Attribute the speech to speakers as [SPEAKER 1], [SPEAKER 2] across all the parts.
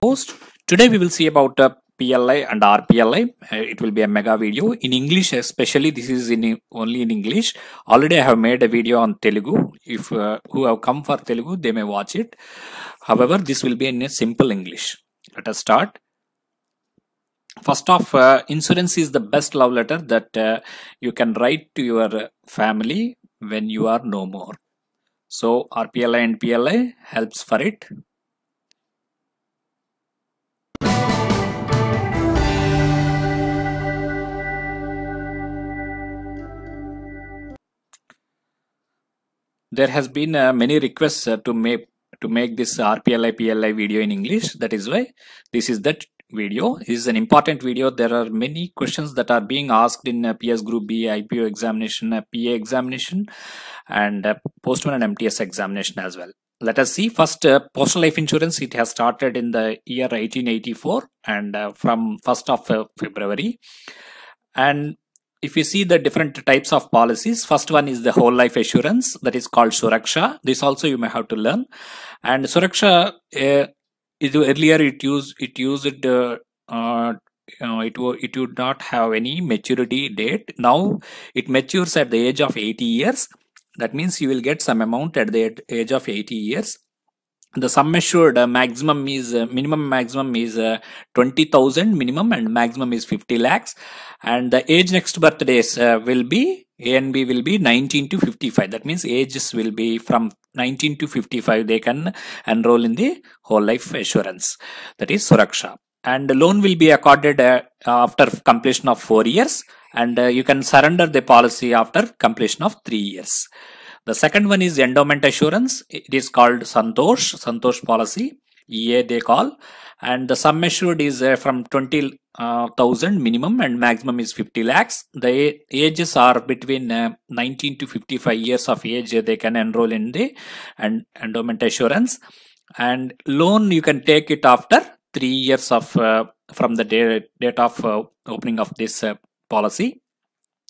[SPEAKER 1] Post. Today we will see about PLI and RPLI. It will be a mega video in English, especially this is only in English. Already I have made a video on Telugu. If who have come for Telugu, they may watch it. However, this will be in a simple English. Let us start. First off, insurance is the best love letter that you can write to your family when you are no more. So RPLI and PLI helps for it. There has been many requests to make this RPLI PLI video in English. That is why this is that video. This is an important video. There are many questions that are being asked in PS Group B, IPO examination, PA examination, and Postman MTS examination as well. Let us see. First, Postal Life Insurance. It has started in the year 1884 and from 1st of February. And if you see the different types of policies, first one is the whole life assurance, that is called Suraksha. This also you may have to learn. And Suraksha, earlier it would not have any maturity date. Now it matures at the age of 80 years. That means you will get some amount at the age of 80 years. The sum assured maximum is maximum is 20,000 minimum, and maximum is 50 lakhs. And the age next birthdays will be A and B will be 19 to 55. That means ages will be from 19 to 55. They can enroll in the whole life assurance, that is Suraksha. And the loan will be accorded after completion of 4 years, and you can surrender the policy after completion of 3 years. The second one is Endowment Assurance. It is called Santosh policy, EA they call. And the sum assured is from 20,000 minimum, and maximum is 50 lakhs. The ages are between 19 to 55 years of age. They can enroll in the Endowment Assurance. And loan you can take it after 3 years of from the date of opening of this policy.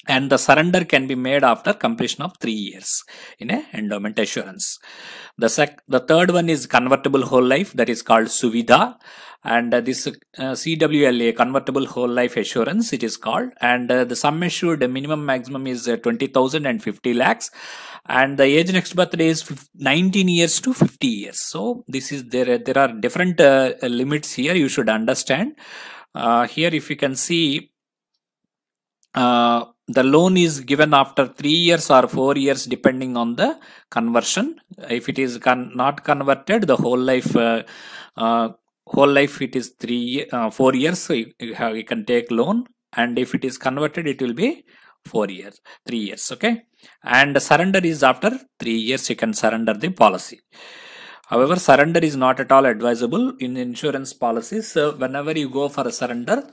[SPEAKER 1] And the surrender can be made after completion of 3 years in a endowment assurance. The third one is convertible whole life, that is called Suvidha. And this CWLA, convertible whole life assurance, it is called. And the sum assured minimum maximum is 20,000 and 50 lakhs. And the age next birthday is 19 years to 50 years. So this is there are different limits here. You should understand. Here, if you can see, the loan is given after 3 years or 4 years depending on the conversion. If it is not converted, the whole life it is 4 years. So you can take loan, and if it is converted, it will be 3 years. Okay, and surrender is after 3 years. You can surrender the policy. However, surrender is not at all advisable in insurance policies. Whenever you go for a surrender,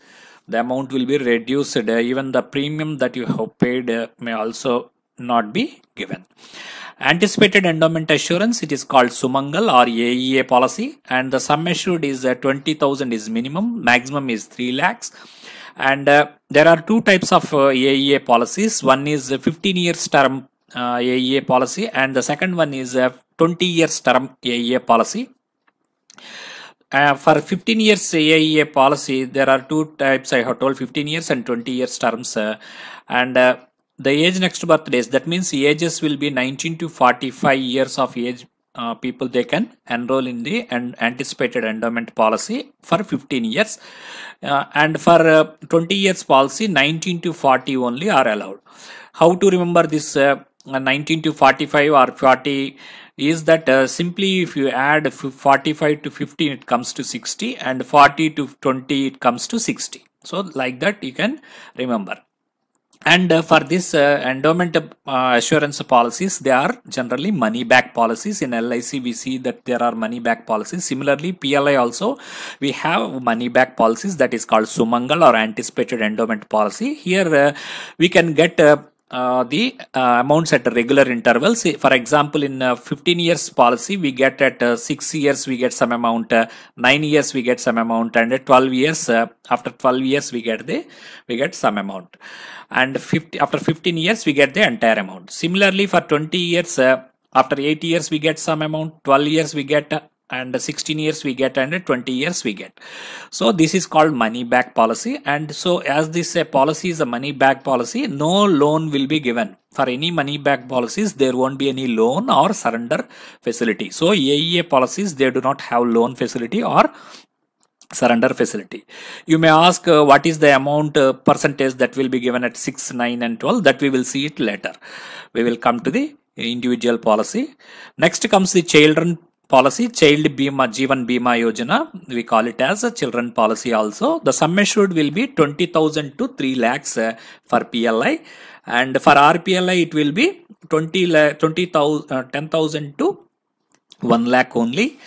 [SPEAKER 1] the amount will be reduced. Even the premium that you have paid may also not be given. Anticipated endowment assurance, it is called Sumangal or AEA policy, and the sum assured is 20,000 is minimum, maximum is 3 lakhs. And there are two types of AEA policies. One is 15 years term AEA policy, and the second one is 20 years term AEA policy. For 15 years AEA policy, there are two types I have told, 15 years and 20 years terms. And the age next birthdays, that means ages will be 19 to 45 years of age people, they can enroll in the anticipated endowment policy for 15 years. And for 20 years policy, 19 to 40 only are allowed. How to remember this 19 to 45 or 40? Is that simply if you add 45 to 15, it comes to 60, and 40 to 20, it comes to 60. So like that you can remember. And for this endowment assurance policies, they are generally money back policies. In LIC we see that there are money back policies. Similarly, PLI also we have money back policies, that is called Sumangal or anticipated endowment policy. Here we can get the amounts at regular intervals. For example, in 15 years policy, we get at 6 years we get some amount, 9 years we get some amount, and at 12 years after 12 years we get some amount, and after 15 years we get the entire amount. Similarly, for 20 years after 8 years we get some amount, 12 years we get and 16 years we get, and 20 years we get. So this is called money back policy. And so as this policy is a money back policy, no loan will be given. For any money back policies, there won't be any loan or surrender facility. So AEA policies, they do not have loan facility or surrender facility. You may ask what is the amount percentage that will be given at 6, 9 and 12. That we will see it later. We will come to the individual policy. Next comes the children policy, Child Bima, Jeevan Bima Yojana. We call it as a children policy also. The sum assured will be 20,000 to 3 lakhs for PLI, and for RPLI it will be 10,000 to 1 lakh only.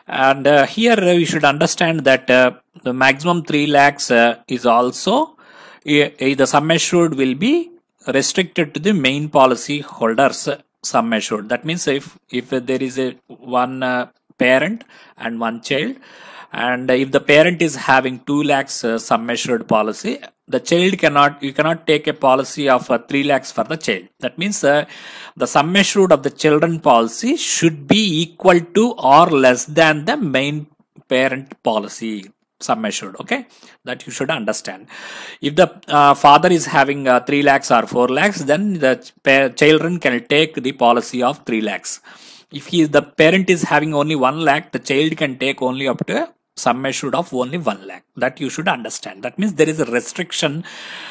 [SPEAKER 1] And here we should understand that the maximum 3 lakhs is also the sum assured will be restricted to the main policy holders sum assured. That means if there is one parent and one child, and if the parent is having 2 lakhs sum assured policy, the child you cannot take a policy of 3 lakhs for the child. That means the sum assured of the children policy should be equal to or less than the main parent policy sum assured. Okay, that you should understand. If the father is having 3 lakhs or 4 lakhs, then the children can take the policy of 3 lakhs. If the parent is having only 1 lakh, the child can take only up to a sum assured of only 1 lakh. That you should understand. That means there is a restriction.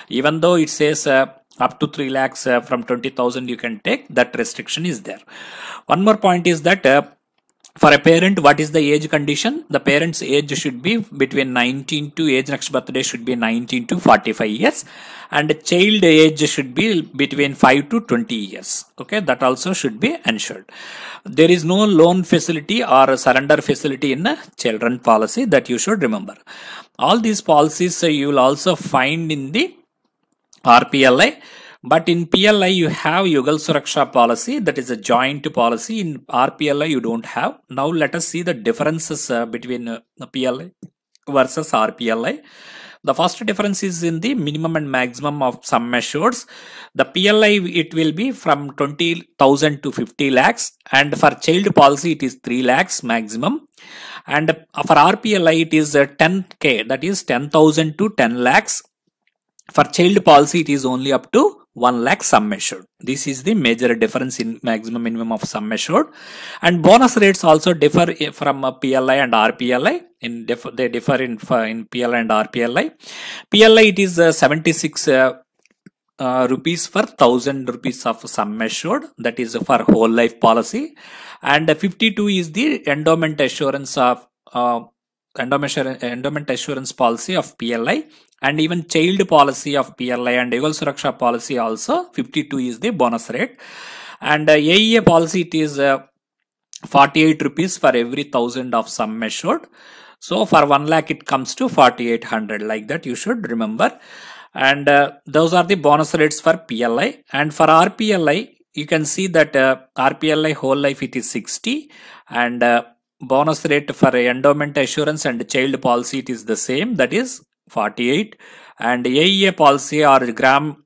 [SPEAKER 1] Even though it says up to 3 lakhs from 20,000 you can take, that restriction is there. One more point is that for a parent, what is the age condition? The parent's age should be between 19 to age next birthday should be 19 to 45 years, and the child age should be between 5 to 20 years. Okay, that also should be ensured. There is no loan facility or surrender facility in a children policy, that you should remember. All these policies you will also find in the RPLI. But in PLI you have Yugal Suraksha policy, that is a joint policy. In RPLI you don't have. Now let us see the differences between PLI versus RPLI. The first difference is in the minimum and maximum of sum assureds. The PLI it will be from 20,000 to 50 lakhs, and for child policy it is 3 lakhs maximum. And for RPLI it is 10k, that is 10,000 to 10 lakhs. For child policy it is only up to 1 lakh sum assured. This is the major difference in maximum minimum of sum assured. And bonus rates also differ from PLI and RPLI. They differ in PLI and RPLI. PLI it is 76 rupees for 1,000 rupees of sum assured, that is for whole life policy, and 52 is the endowment assurance of endowment assurance policy of PLI. And even child policy of PLI and Yugal Suraksha policy also 52 is the bonus rate. And AEA policy it is 48 rupees for every 1,000 of sum assured. So for 1 lakh it comes to 4,800, like that you should remember. And those are the bonus rates for PLI. And for RPLI you can see that RPLI whole life it is 60, and bonus rate for endowment assurance and child policy it is the same, that is 48, and AEA policy or Gram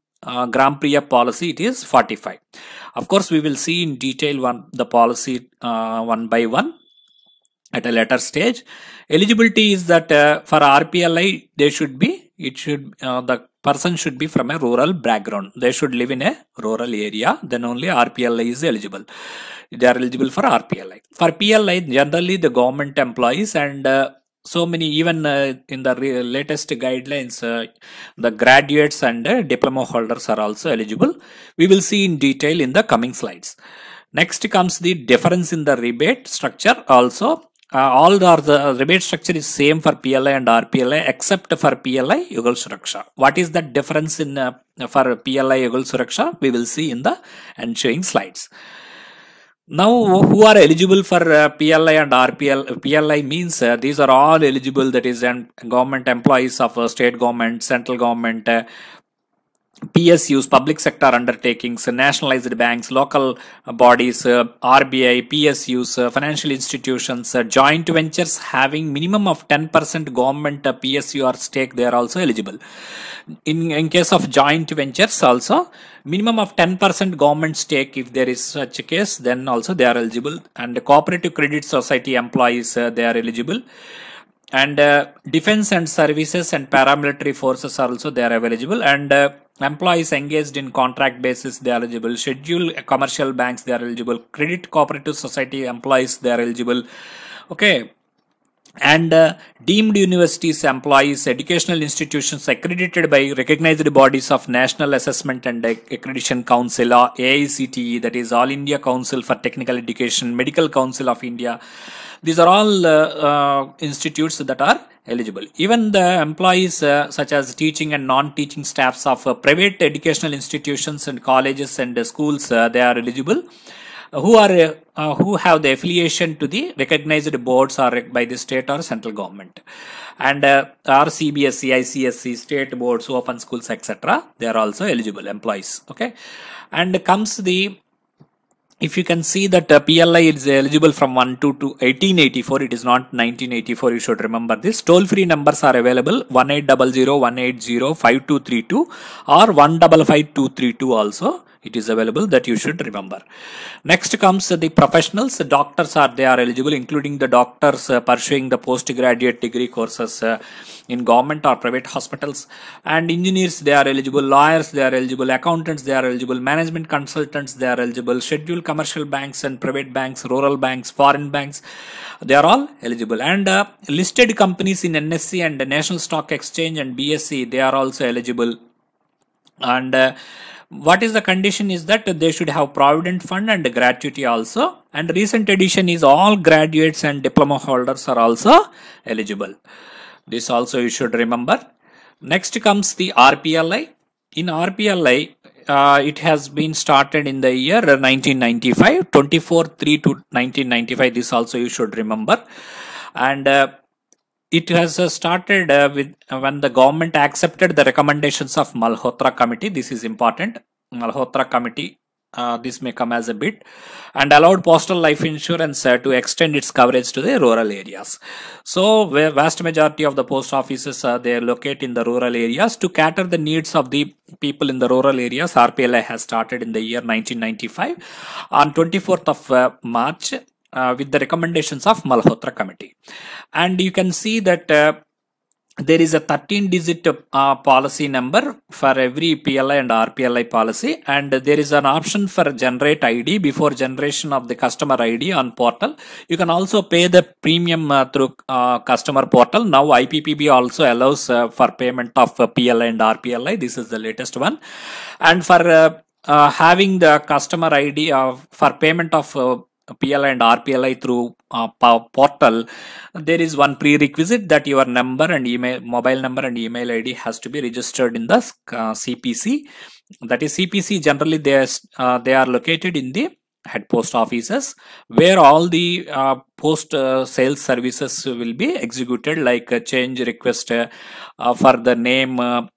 [SPEAKER 1] Priya policy it is 45. Of course we will see in detail the policy one by one at a later stage. Eligibility is that for RPLI the person should be from a rural background. They should live in a rural area, then only RPLI is eligible. They are eligible for RPLI. For PLI generally the government employees and so many, even in the latest guidelines, the graduates and diploma holders are also eligible. We will see in detail in the coming slides. Next comes the difference in the rebate structure also. The rebate structure is same for PLI and RPLI except for PLI Yugal Suraksha. What is the difference in for PLI Yugal Suraksha? We will see in the ensuing slides. Now, who are eligible for PLI and RPL? PLI means these are all eligible, that is government employees of state government, central government, PSUs, public sector undertakings, nationalized banks, local bodies, RBI, PSUs, financial institutions, joint ventures having minimum of 10% government PSU or stake, they are also eligible. In case of joint ventures also, minimum of 10% government stake, if there is such a case, then also they are eligible. And cooperative credit society employees, they are eligible. And defense and services and paramilitary forces are also they are eligible. And employees engaged in contract basis, they are eligible. Scheduled commercial banks, they are eligible. Credit cooperative society employees, they are eligible. Okay. And deemed universities employees, educational institutions accredited by recognized bodies of National Assessment and Accreditation Council, or AICTE, that is All India Council for Technical Education, Medical Council of India. These are all institutes that are eligible. Even the employees such as teaching and non-teaching staffs of private educational institutions and colleges and schools, they are eligible. Who have the affiliation to the recognized boards or by the state or central government, and CBSE, ICSE, state boards, open schools, etc. They are also eligible employees. Okay, and comes the, if you can see that PLI is eligible from 1 to 1884, it is not 1984, you should remember this. Toll-free numbers are available, 1800-180-5232 or 155232 also. It is available, that you should remember. Next comes the professionals. Doctors they are eligible, including the doctors pursuing the postgraduate degree courses in government or private hospitals. And engineers, they are eligible. Lawyers, they are eligible. Accountants, they are eligible. Management consultants, they are eligible. Scheduled commercial banks and private banks, rural banks, foreign banks, they are all eligible. And listed companies in NSE and National Stock Exchange and BSE, they are also eligible. And what is the condition is that they should have provident fund and gratuity also. And recent edition is all graduates and diploma holders are also eligible. This also you should remember. Next comes the RPLI. In RPLI, it has been started in the year 1995, 24/3 to 1995. This also you should remember. And it has started with when the government accepted the recommendations of Malhotra committee. This is important. Malhotra committee, this may come as a bit, and allowed postal life insurance to extend its coverage to the rural areas. So where vast majority of the post offices they are located in the rural areas. To cater the needs of the people in the rural areas, RPLI has started in the year 1995 on 24th of March. With the recommendations of Malhotra committee. And you can see that there is a 13-digit policy number for every PLI and RPLI policy, and there is an option for generate ID before generation of the customer ID on portal. You can also pay the premium through customer portal. Now IPPB also allows for payment of PLI and RPLI. This is the latest one. And for having the customer ID for payment of PLI and RPLI through portal, there is one prerequisite that your number and email, mobile number and email ID has to be registered in the CPC. That is CPC. Generally, they are located in the head post offices, where all the post sales services will be executed, like a change request for the name,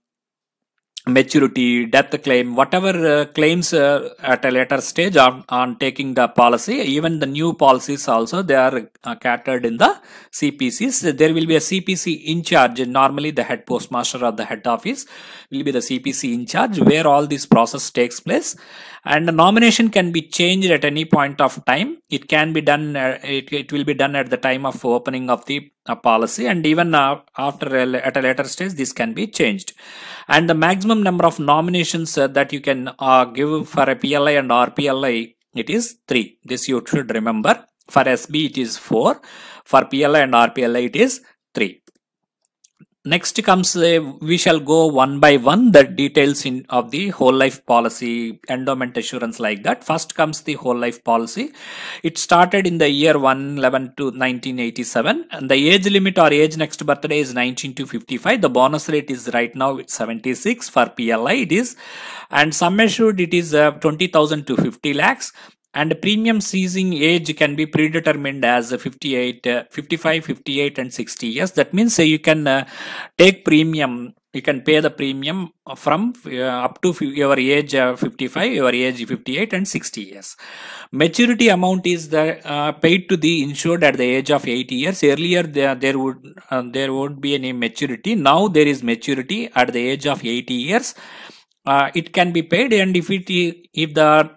[SPEAKER 1] maturity, death claim, whatever claims at a later stage on taking the policy. Even the new policies also, they are catered in the CPCs. There will be a CPC in charge. Normally the head postmaster or the head office will be the CPC in charge, where all this process takes place. And the nomination can be changed at any point of time. It can be done, it will be done at the time of opening of the policy, and even after at a later stage this can be changed. And the maximum number of nominations that you can give for a PLI and RPLI, it is 3. This you should remember. For SB it is 4. For PLI and RPLI it is 3. Next comes, we shall go one by one the details of the whole life policy, endowment assurance, like that. First comes the whole life policy. It started in the year 111 to 1987, and the age limit or age next birthday is 19 to 55. The bonus rate is right now 76 for PLI it is, and sum assured it is 20,000 to 50 lakhs. And premium ceasing age can be predetermined as 58, 55, 58 and 60 years. That means you can take premium, you can pay the premium from up to your age 55, your age 58 and 60 years. Maturity amount is paid to the insured at the age of 80 years. Earlier there won't be any maturity. Now there is maturity at the age of 80 years. It can be paid, and if the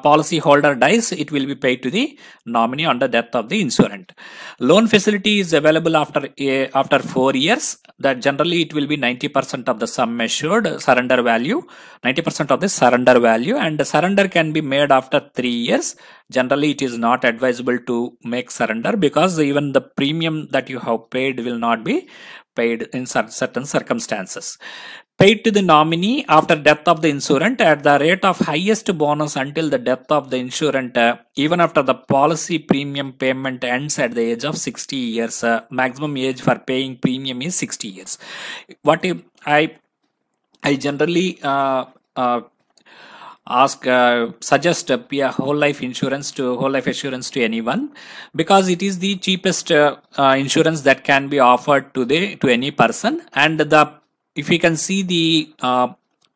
[SPEAKER 1] policy holder dies, it will be paid to the nominee on the death of the insurant. Loan facility is available after 4 years. That generally it will be 90% of the sum assured surrender value, 90% of the surrender value, and the surrender can be made after 3 years. Generally it is not advisable to make surrender, because even the premium that you have paid will not be paid in certain circumstances. Paid to the nominee after death of the insurant at the rate of highest bonus until the death of the insurant, even after the policy premium payment ends at the age of 60 years. Maximum age for paying premium is 60 years. What if I generally suggest whole life assurance to anyone, because it is the cheapest insurance that can be offered to any person. And if you can see the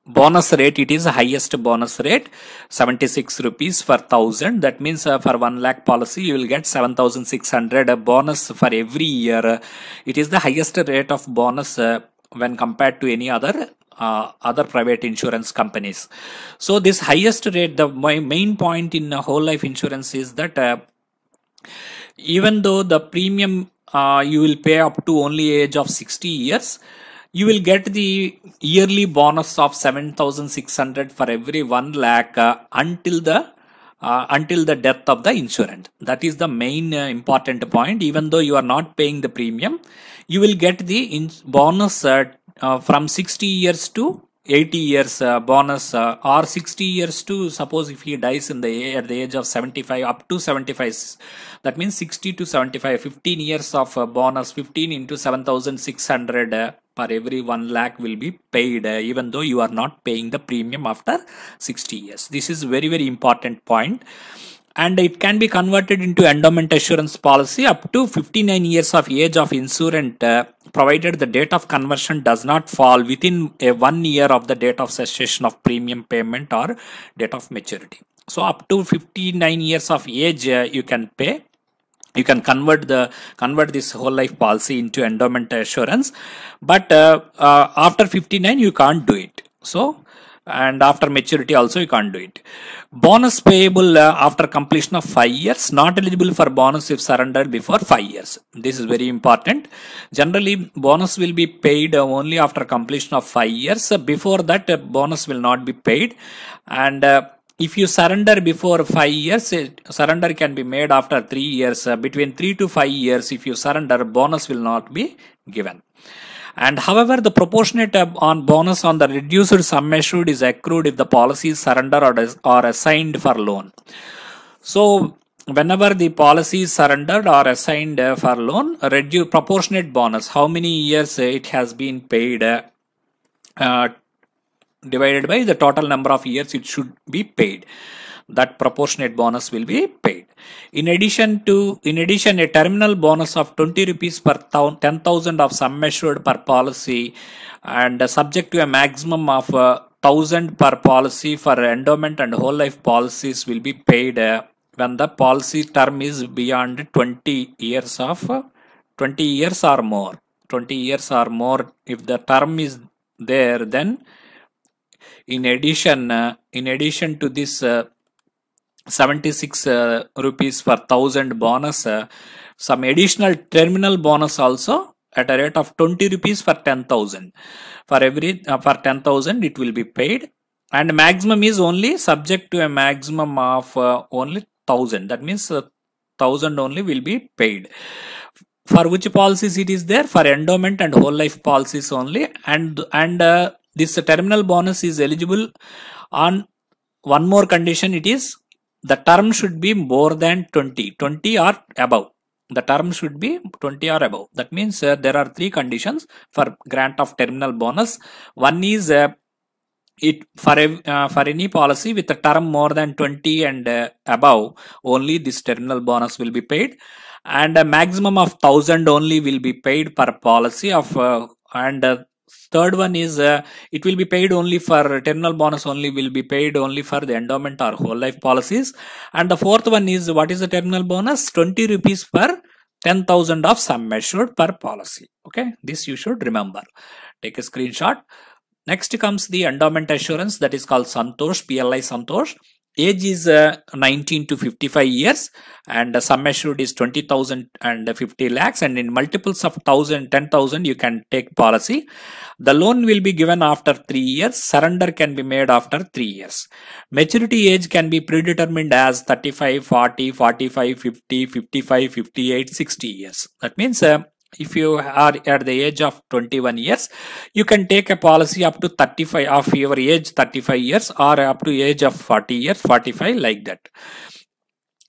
[SPEAKER 1] bonus rate, it is the highest bonus rate, 76 rupees for 1000. That means for 1 lakh policy you will get 7600 bonus for every year. It is the highest rate of bonus when compared to any other private insurance companies. So this highest rate, my main point in whole life insurance is that even though the premium you will pay up to only age of 60 years, you will get the yearly bonus of 7600 for every 1 lakh until the death of the insurant. That is the main important point. Even though you are not paying the premium, you will get the bonus from 60 years to 80 years bonus, or 60 years to, suppose if he dies at the age of 75 up to 75, that means 60 to 75, 15 years of bonus, 15 into 7600 per every 1 lakh will be paid, even though you are not paying the premium after 60 years. This is very, very important point. And it can be converted into endowment assurance policy up to 59 years of age of insurant, provided the date of conversion does not fall within 1 year of the date of cessation of premium payment or date of maturity. So up to 59 years of age you can pay. You can convert this whole life policy into endowment assurance, but after 59 you can't do it. So, and after maturity also you can't do it. Bonus payable after completion of 5 years. Not eligible for bonus if surrendered before 5 years. This is very important. Generally bonus will be paid only after completion of 5 years. Before that bonus will not be paid. And if you surrender before 5 years, surrender can be made after 3 years. Between 3 to 5 years, if you surrender, bonus will not be given. And however, the proportionate on bonus on the reduced sum assured is accrued if the policy is surrendered or assigned for loan. So whenever the policy is surrendered or assigned for loan, proportionate bonus, how many years it has been paid, divided by the total number of years it should be paid, that proportionate bonus will be paid. In addition, a terminal bonus of 20 rupees per 10,000 of sum assured per policy, and subject to a maximum of 1,000 per policy for endowment and whole life policies, will be paid when the policy term is beyond 20 years or more. 20 years or more, if the term is there, then in addition to this 76 rupees per 1000 bonus, some additional terminal bonus also at a rate of 20 rupees for 10,000. For every for 10,000 it will be paid, and maximum is only subject to a maximum of only 1,000. That means 1,000 only will be paid. For which policies it is there? For endowment and whole life policies only. And this terminal bonus is eligible on one more condition. It is the term should be more than 20 or above. The term should be 20 or above. That means there are 3 conditions for grant of terminal bonus. One is it for any policy with a term more than 20 and above, only this terminal bonus will be paid, and a maximum of 1000 only will be paid per policy of and third one is it will be paid only for terminal bonus, only will be paid only for the endowment or whole life policies. And the fourth one is, what is the terminal bonus? 20 rupees per 10,000 of sum assured per policy. Okay, this you should remember. Take a screenshot. Next comes the endowment assurance, that is called Santosh, PLI Santosh. Age is 19 to 55 years, and the sum assured is 20,000 and 50 lakhs, and in multiples of 1000, 10,000 you can take policy. The loan will be given after 3 years. Surrender can be made after 3 years. Maturity age can be predetermined as 35, 40, 45, 50, 55, 58, 60 years. That means if you are at the age of 21 years, you can take a policy up to 35 of your age 35 years, or up to age of 40 years, 45, like that.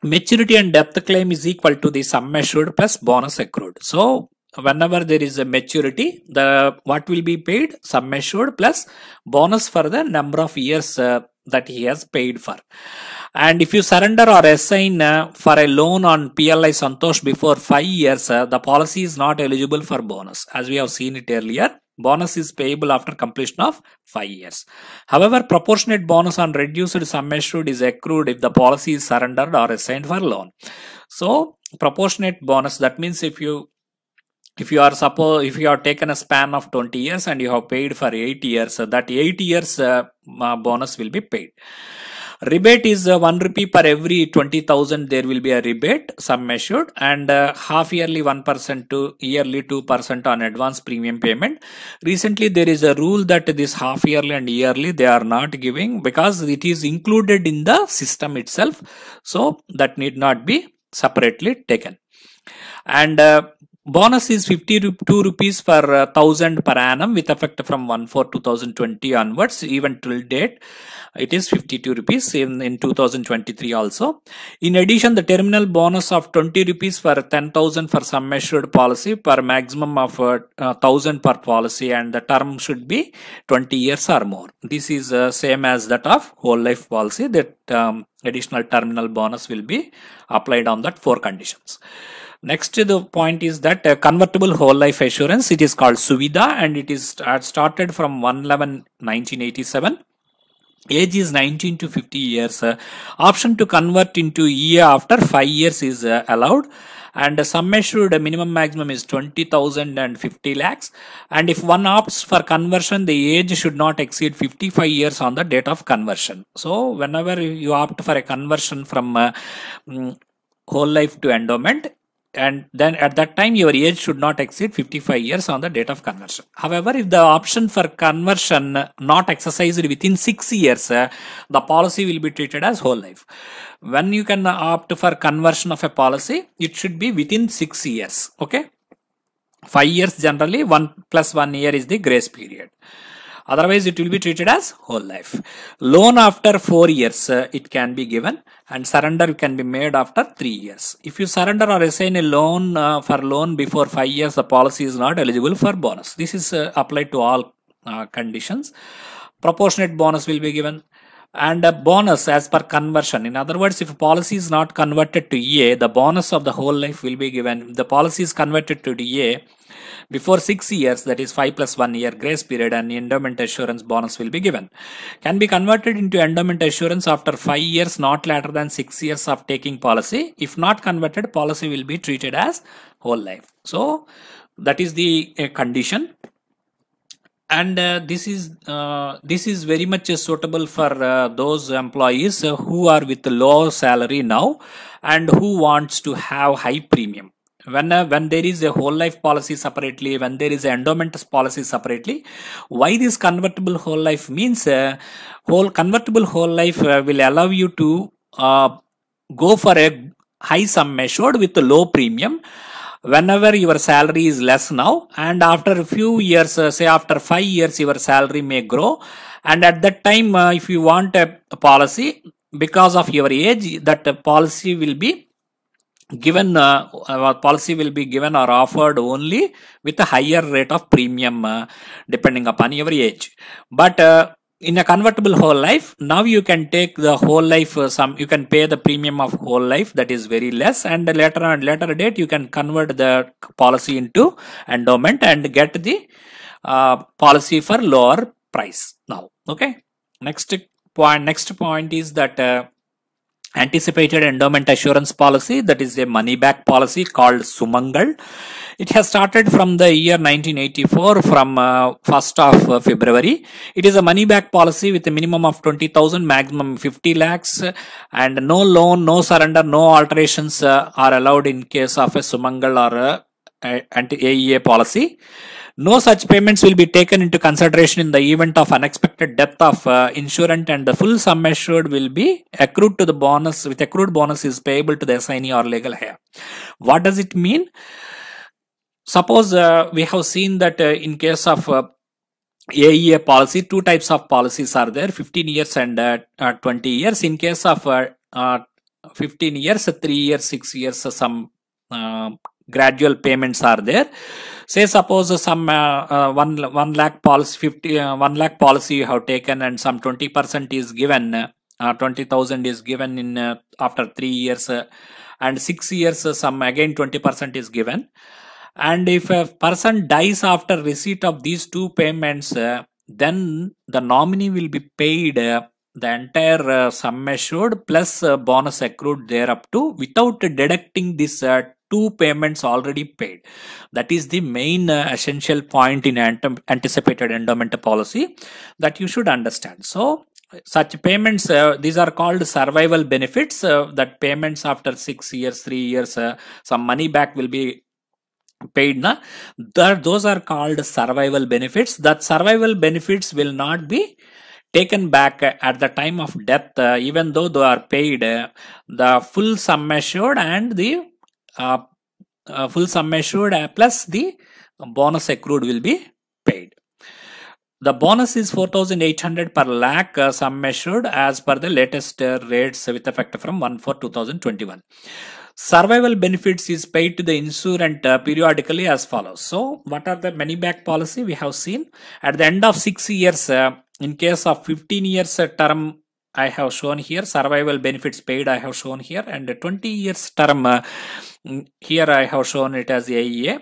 [SPEAKER 1] Maturity and death claim is equal to the sum assured plus bonus accrued. So whenever there is a maturity, the what will be paid? Sum assured plus bonus for the number of years that he has paid for. And if you surrender or assign for a loan on PLI Santosh before 5 years, the policy is not eligible for bonus. As we have seen it earlier, bonus is payable after completion of 5 years. However, proportionate bonus on reduced sum assured is accrued if the policy is surrendered or assigned for loan. So proportionate bonus, that means if you are taken a span of 20 years and you have paid for 8 years, that 8 years bonus will be paid. Rebate is 1 rupee per every 20,000 there will be a rebate, sum assured, and half yearly 1% to yearly 2% on advance premium payment. Recently there is a rule that this half yearly and yearly they are not giving because it is included in the system itself, so that need not be separately taken. And bonus is 52 rupees per 1000 per annum with effect from 1/4/2020 onwards. Even till date, it is 52 rupees in 2023 also. In addition, the terminal bonus of 20 rupees for 10,000 for sum assured policy per maximum of 1000 per policy, and the term should be 20 years or more. This is same as that of whole life policy, that additional terminal bonus will be applied on that 4 conditions. Next, the point is that convertible whole life assurance, it is called Suvidha, and it is started from 1/11/1987. Age is 19 to 50 years. Option to convert into EA after 5 years is allowed, and sum assured minimum maximum is 20,000 and 50 lakhs. And if one opts for conversion, the age should not exceed 55 years on the date of conversion. So whenever you opt for a conversion from whole life to endowment, and then at that time your age should not exceed 55 years on the date of conversion. However, if the option for conversion not exercised within 6 years, the policy will be treated as whole life. When you can opt for conversion of a policy, it should be within 6 years. Okay, 5 years generally, 1 + 1 year is the grace period. Otherwise, it will be treated as whole life. Loan after 4 years, it can be given, and surrender can be made after 3 years. If you surrender or assign a loan for loan before 5 years, the policy is not eligible for bonus. This is applied to all conditions. Proportionate bonus will be given, and a bonus as per conversion. In other words, if a policy is not converted to EA, the bonus of the whole life will be given. If the policy is converted to EA before 6 years, that is 5 + 1 year grace period, and endowment assurance bonus will be given. Can be converted into endowment assurance after 5 years, not later than 6 years of taking policy. If not converted, policy will be treated as whole life. So that is the condition. And this is very much suitable for those employees who are with low salary now and who wants to have high premium. When there is a whole life policy separately, when there is an endowment policy separately, why this convertible whole life means convertible whole life will allow you to go for a high sum assured with a low premium whenever your salary is less now, and after a few years, say after 5 years, your salary may grow, and at that time if you want a policy because of your age, that policy will be given or offered only with a higher rate of premium depending upon your age. But in a convertible whole life, now you can take the whole life you can pay the premium of whole life, that is very less, and later date you can convert the policy into endowment and get the policy for lower price now. Okay, next point is that anticipated endowment assurance policy, that is a money back policy called Sumangal. It has started from the year 1984 from 1st of February. It is a money back policy with a minimum of 20,000, maximum 50 lakhs, and no loan, no surrender, no alterations are allowed in case of a Sumangal or anti-AEA policy. No such payments will be taken into consideration in the event of unexpected death of insurant, and the full sum assured will be accrued to the bonus, with accrued bonus is payable to the assignee or legal heir. What does it mean? Suppose we have seen that in case of AEA policy, two types of policies are there, 15 years and 20 years. In case of 15 years, 3 years, 6 years, some gradual payments are there. Say suppose some 1 lakh policy, 1 lakh policy you have taken, and some 20% is given, 20,000 is given in after 3 years, and 6 years some again 20% is given. And if a person dies after receipt of these two payments, then the nominee will be paid the entire sum assured plus bonus accrued there up to, without deducting this two payments already paid. That is the main essential point in anticipated endowment policy that you should understand. So such payments, these are called survival benefits, that payments after 6 years, 3 years, some money back will be paid. Those are called survival benefits. That survival benefits will not be taken back at the time of death, even though they are paid. The full sum assured and the full sum assured plus the bonus accrued will be paid. The bonus is 4,800 per lakh sum assured as per the latest rates with effect from 1/4/2021. Survival benefits is paid to the insurant periodically as follows. So what are the money back policy we have seen? At the end of 6 years, in case of 15 years term, I have shown here, survival benefits paid I have shown here, and 20 years term, here I have shown it as AEA.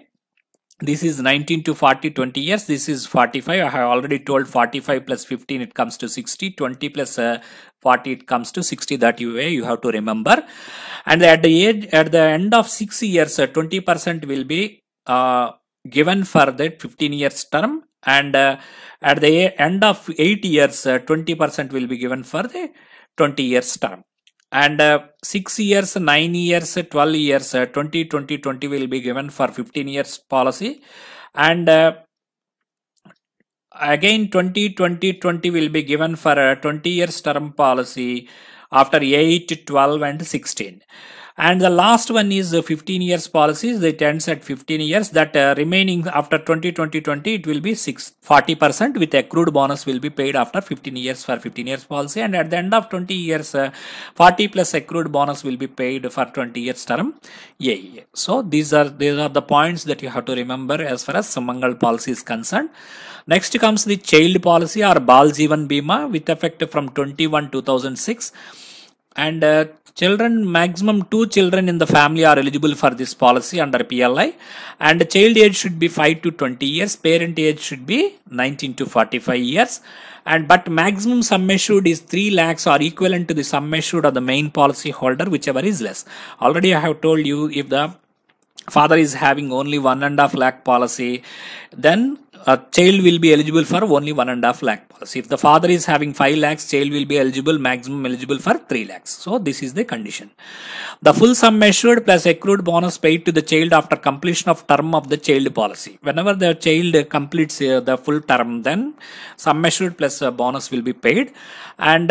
[SPEAKER 1] This is 19 to 40, 20 years. This is 45. I have already told 45 plus 15, it comes to 60. 20 plus 40, it comes to 60. That way you have to remember. And at the end of 6 years, 20% will be given for that 15 years term. And at the end of 8 years, 20% will be given for the 20 years term. And 6 years, 9 years, 12 years, 20, 20, 20 will be given for 15 years policy. And again 20, 20, 20 will be given for a 20 years term policy after 8, 12 and 16. And the last one is 15 years policies. It ends at 15 years. That remaining after 20, 20, 20, it will be 40% with accrued bonus will be paid after 15 years for 15 years policy. And at the end of 20 years, 40 plus accrued bonus will be paid for 20 years term AEA. So these are the points that you have to remember as far as Sumangal policy is concerned. Next comes the child policy or Bal Jeevan Bima with effect from 21/2006. And children, maximum 2 children in the family are eligible for this policy under PLI, and child age should be 5 to 20 years, parent age should be 19 to 45 years, and but maximum sum assured is 3 lakhs or equivalent to the sum assured of the main policy holder, whichever is less. Already I have told you, if the father is having only 1.5 lakh policy, then a child will be eligible for only 1.5 lakh policy. If the father is having 5 lakhs, child will be eligible, maximum eligible for 3 lakhs. So this is the condition. The full sum assured plus accrued bonus paid to the child after completion of term of the child policy. Whenever the child completes the full term, then sum assured plus bonus will be paid, and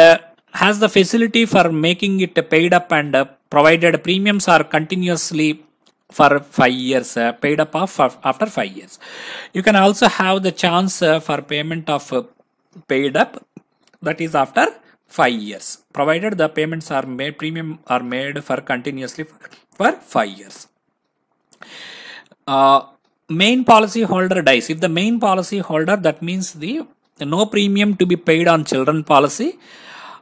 [SPEAKER 1] has the facility for making it paid up, and provided premiums are continuously for 5 years, paid up after 5 years. You can also have the chance for payment of paid up, that is after 5 years, provided the payments are made, premium are made for continuously for 5 years. Main policy holder dies. If the main policy holder, that means the no premium to be paid on children policy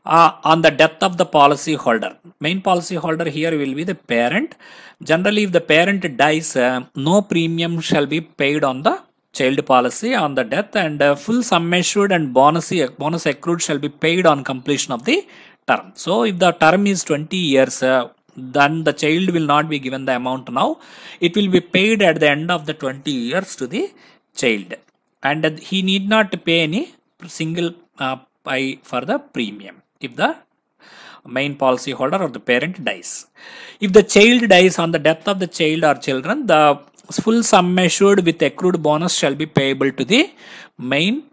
[SPEAKER 1] on the death of the policy holder. Main policy holder here will be the parent. Generally, if the parent dies, no premium shall be paid on the child policy on the death, and full sum assured and bonus accrued shall be paid on completion of the term. So if the term is 20 years, then the child will not be given the amount now. It will be paid at the end of the 20 years to the child, and he need not pay any single pay for the premium if the main policy holder or the parent dies. If the child dies on the death of the child or children, the full sum assured with accrued bonus shall be payable to the main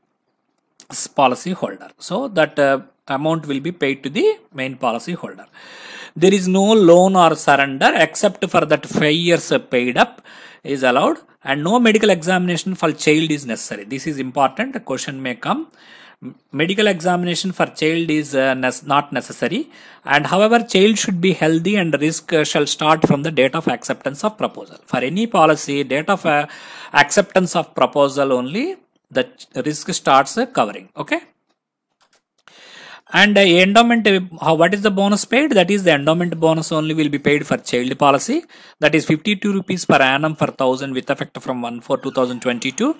[SPEAKER 1] policy holder. So that amount will be paid to the main policy holder. There is no loan or surrender except for that 5 years paid up is allowed, and no medical examination for child is necessary. This is important. A question may come. Medical examination for child is not necessary, and however child should be healthy and risk shall start from the date of acceptance of proposal. For any policy, date of acceptance of proposal only the risk starts covering. Okay. And endowment, what is the bonus paid? That is the endowment bonus only will be paid for child policy. That is 52 rupees per annum per 1000 with effect from 1/4/2022.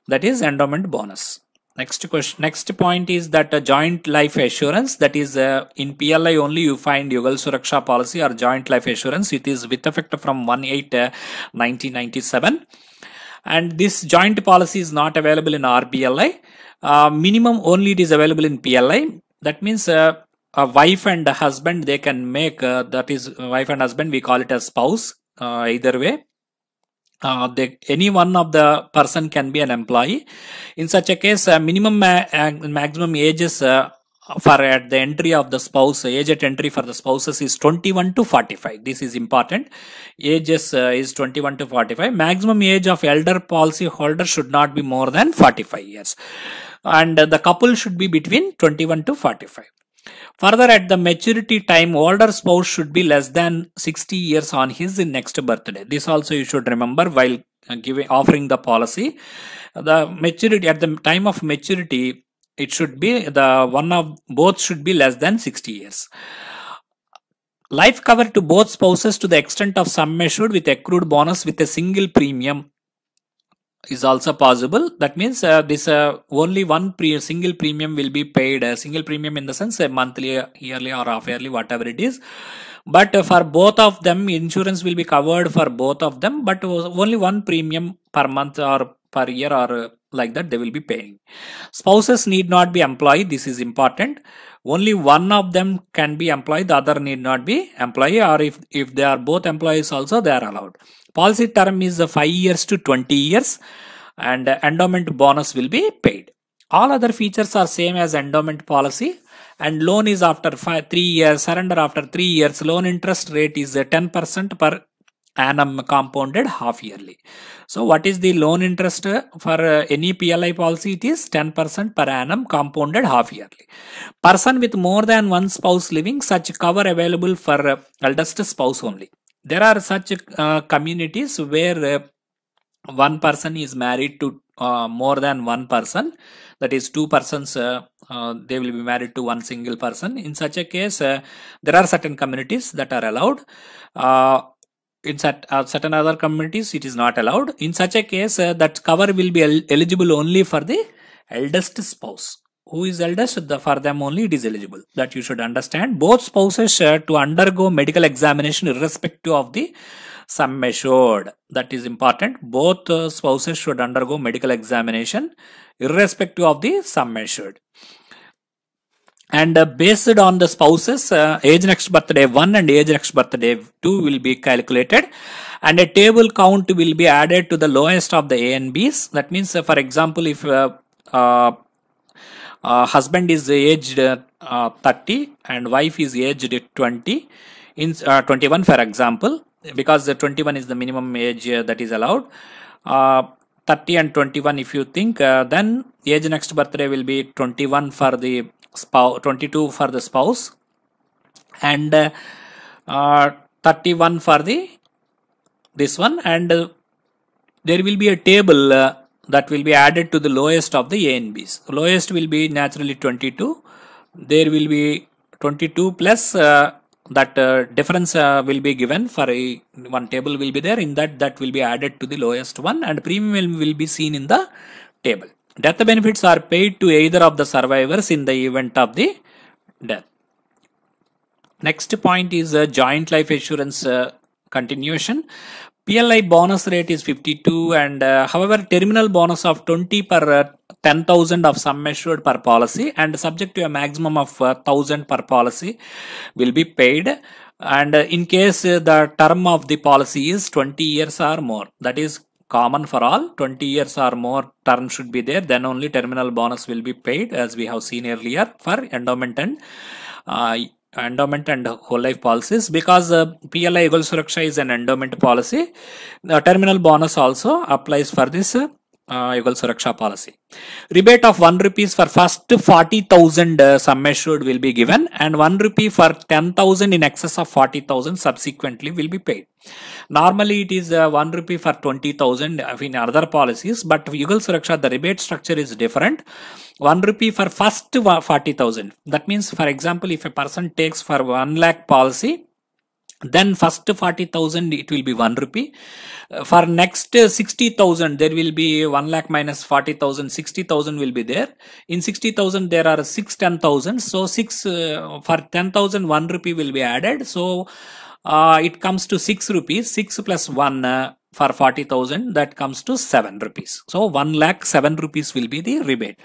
[SPEAKER 1] That is endowment bonus. Next question. Next point is that joint life assurance. That is in PLI only you find Yugal Suraksha policy or joint life assurance. It is with effect from 1/8/1997. And this joint policy is not available in RPLI. Minimum only it is available in PLI. That means a wife and a husband, they can make, that is wife and husband, we call it as spouse, either way. Any one of the person can be an employee. In such a case, minimum maximum ages for at the entry of the spouse, age at entry for the spouses is 21 to 45. This is important. Ages is 21 to 45. Maximum age of elder policy holder should not be more than 45 years. And the couple should be between 21 to 45. Further, at the maturity time, older spouse should be less than 60 years on his next birthday. This also you should remember while offering the policy. The maturity, at the time of maturity, it should be both should be less than 60 years. Life cover to both spouses to the extent of sum assured with accrued bonus with a single premium is also possible. That means this only one single premium will be paid. Single premium in the sense monthly, yearly or half yearly, whatever it is. But for both of them, insurance will be covered for both of them, but only one premium per month or per year or like that they will be paying. Spouses need not be employed. This is important. Only one of them can be employed, the other need not be employee, or if they are both employees also they are allowed. Policy term is 5 years to 20 years and endowment bonus will be paid. All other features are same as endowment policy, and loan is after 3 years, surrender after 3 years. Loan interest rate is 10% per annum compounded half yearly. So what is the loan interest for any PLI policy? It is 10% per annum compounded half yearly. Person with more than one spouse living, such cover available for eldest spouse only. There are such communities where one person is married to more than one person. That is 2 persons, they will be married to one single person. In such a case, there are certain communities that are allowed. In certain other communities, it is not allowed. In such a case, that cover will be eligible only for the eldest spouse. Who is eldest? For them only it is eligible. That you should understand. Both spouses to undergo medical examination irrespective of the sum assured. That is important. Both spouses should undergo medical examination irrespective of the sum assured. And based on the spouses, age next birthday 1 and age next birthday 2 will be calculated, and a table count will be added to the lowest of the A and B's. That means, for example, if husband is aged 30 and wife is aged 20, in 21 for example, because 21 is the minimum age that is allowed. 30 and 21 if you think, then age next birthday will be 21 for the spouse, 22 for the spouse, and 31 for the this one, and there will be a table that will be added to the lowest of the A and B's. Lowest will be naturally 22. There will be 22 plus that difference will be given for one table will be there. In that will be added to the lowest one, and premium will be seen in the table. Death benefits are paid to either of the survivors in the event of the death. Next point is joint life insurance continuation. PLI bonus rate is 52, and however terminal bonus of 20 per 10,000 of sum assured per policy, and subject to a maximum of 1,000 per policy will be paid. And in case the term of the policy is 20 years or more, that is common for all. 20 years or more term should be there, then only terminal bonus will be paid, as we have seen earlier for endowment and whole life policies. Because PLI Yugal Suraksha is an endowment policy, the terminal bonus also applies for this Yugal Suraksha policy. Rebate of 1 rupees for first 40,000 sum assured will be given, and 1 rupee for 10,000 in excess of 40,000 subsequently will be paid. Normally it is 1 rupee for 20,000 in other policies, but Yugal Suraksha the rebate structure is different. 1 rupee for first 40,000. That means, for example, if a person takes for 1 lakh policy, then first 40,000 it will be 1 rupee. For next 60,000 there will be 1 lakh minus 40,000, 60,000 will be there. In 60,000 there are 6 10,000. So 6 for 10,000 1 rupee will be added. So it comes to 6 rupees. 6 plus 1 for 40,000, that comes to 7 rupees. So 1 lakh 7 rupees will be the rebate.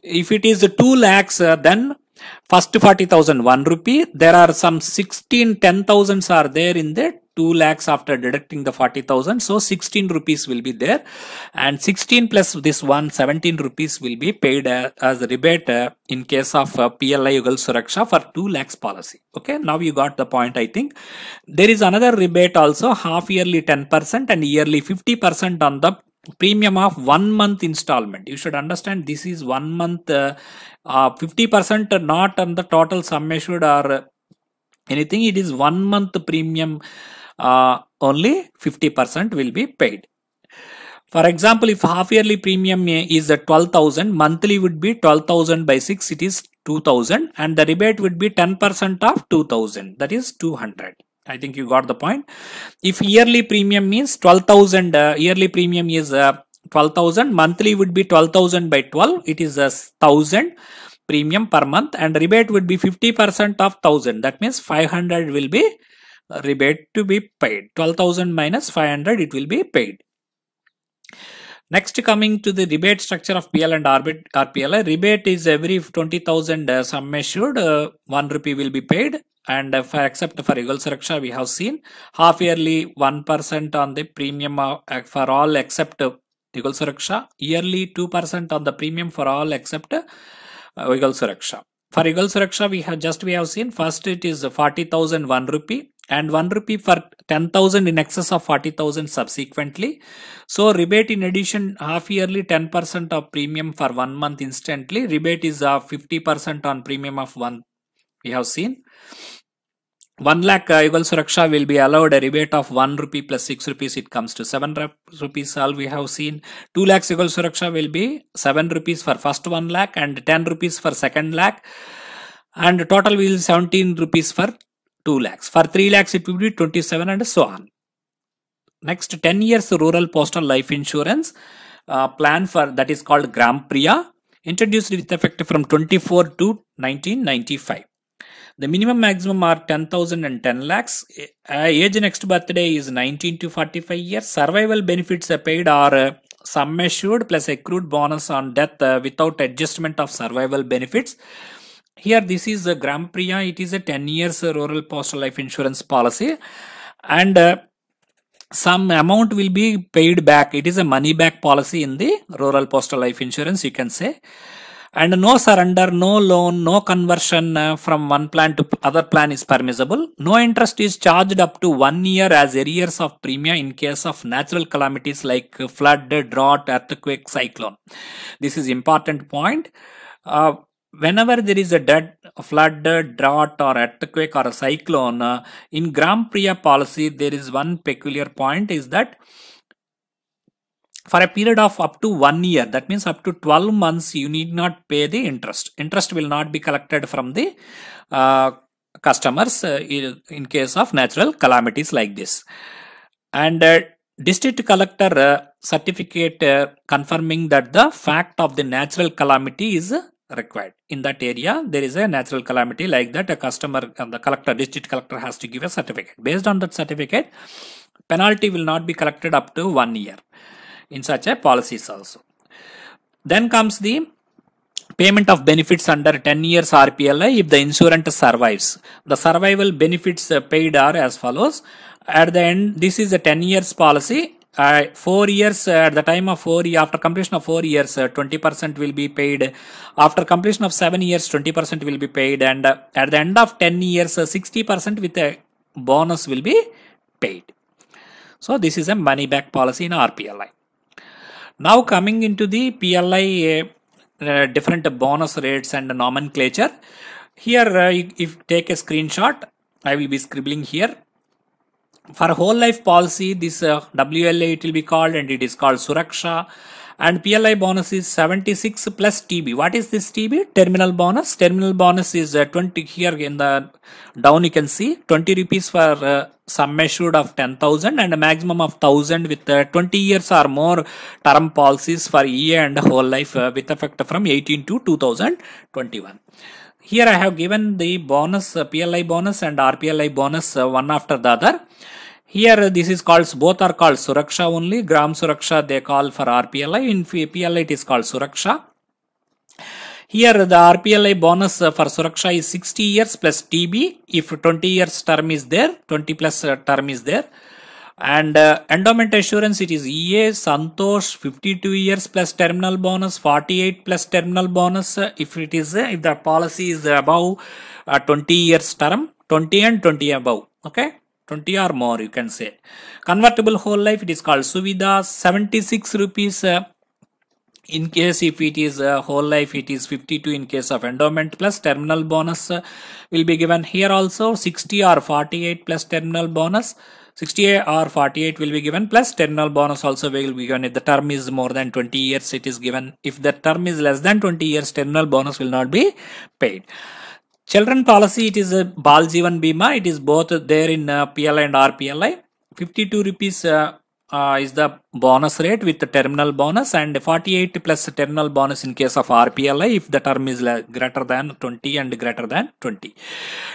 [SPEAKER 1] If it is 2 lakhs, then first 40,000 1 rupee. There are some 16 10,000s are there in the 2 lakhs after deducting the 40,000. So 16 rupees will be there, and 16 plus this 17 rupees will be paid as a rebate in case of PLI Yugal Suraksha for 2 lakhs policy. Okay, now you got the point, I think. There is another rebate also, half yearly 10% and yearly 50% on the premium of 1 month installment. You should understand this is 1 month, 50% not on the total sum assured or anything. It is 1 month premium, only 50% will be paid. For example, if half yearly premium is 12,000, monthly would be 12,000 by 6, it is 2,000, and the rebate would be 10% of 2,000, that is 200. I think you got the point. If yearly premium means 12,000, yearly premium is 12,000, monthly would be 12,000 by 12, it is 1,000 premium per month, and rebate would be 50% of 1,000, that means 500 will be rebate to be paid. 12,000 minus 500 it will be paid. Next, coming to the rebate structure of PL and RPLI, rebate is every 20,000 sum assured, 1 rupee will be paid. And except for Yugal Suraksha, we have seen half yearly 1% on the premium for all except Yugal Suraksha, yearly 2% on the premium for all except Yugal Suraksha. For Yugal Suraksha, we have seen first it is 40,000 1 rupee, and 1 rupee for 10,000 in excess of 40,000 subsequently. So rebate in addition, half yearly 10% of premium for 1 month instantly. Rebate is 50% on premium of 1. We have seen 1 lakh Yugal Suraksha will be allowed a rebate of 1 rupee plus 6 rupees, it comes to 7 rupees. All we have seen 2 lakhs Yugal Suraksha will be 7 rupees for first 1 lakh and 10 rupees for second lakh, and total will be 17 rupees for 2 lakhs. For 3 lakhs it will be 27, and so on. Next, 10 years Rural Postal Life Insurance plan for that is called Gram Priya, introduced with effect from 24 to 1995. The minimum maximum are 10,000 and 10 lakhs. Age next birthday is 19 to 45 years. Survival benefits are paid are sum assured plus accrued bonus on death without adjustment of survival benefits. Here this is the Gram Priya. It is a 10 years Rural Postal Life Insurance policy, and some amount will be paid back. It is a money back policy in the Rural Postal Life Insurance, you can say. And no surrender, no loan, no conversion from one plan to other plan is permissible. No interest is charged up to 1 year as arrears of premium in case of natural calamities like flood, drought, earthquake, cyclone. This is important point. Whenever there is a flood, drought or earthquake or a cyclone, in Gram Priya policy there is one peculiar point, is that for a period of up to 1 year, that means up to 12 months, you need not pay the interest will not be collected from the customers in case of natural calamities like this. And district collector certificate confirming that the fact of the natural calamity is required. In that area there is a natural calamity like that, a customer and the collector, district collector, has to give a certificate. Based on that certificate, penalty will not be collected up to 1 year in such a policies also. Then comes the payment of benefits under 10 years RPLI if the insurance survives. The survival benefits paid are as follows. At the end, this is a 10 years policy. 4 years, at the time of 4 years, after completion of 4 years, 20% will be paid. After completion of 7 years, 20% will be paid. And at the end of 10 years, 60% with a bonus will be paid. So this is a money back policy in RPLI. Now coming into the PLI different bonus rates and nomenclature. Here if take a screenshot, I will be scribbling here. For whole life policy, this WLA it will be called, and it is called Suraksha. And PLI bonus is 76 plus TB. What is this TB? Terminal bonus. Terminal bonus is 20. Here in the down you can see 20 rupees for sum assured of 10,000 and a maximum of 1,000 with 20 years or more term policies for EA and whole life with effect from 18 to 2021. Here I have given the bonus, PLI bonus and RPLI bonus one after the other. Here this is called, both are called Suraksha only. Gram Suraksha they call for RPLI. In PLI it is called Suraksha. Here the RPLI bonus for Suraksha is 60 years plus TB if 20 years term is there, 20 plus term is there. And endowment assurance, it is EA Santosh 52 years plus terminal bonus, 48 plus terminal bonus if it is if the policy is above 20 years term, 20 and 20 above. Okay, 20 or more you can say. Convertible whole life, it is called Suvidha, 76 rupees in case if it is whole life, it is 52 in case of endowment, plus terminal bonus will be given here also. 60 or 48 plus terminal bonus, 68 or 48 will be given, plus terminal bonus also will be given. If the term is more than 20 years, it is given. If the term is less than 20 years, terminal bonus will not be paid. Children policy, it is a Bal Jeevan Bima. It is both there in PLI and RPLI. 52 rupees is the bonus rate with the terminal bonus, and 48 plus terminal bonus in case of RPLI if the term is greater than 20 and greater than 20.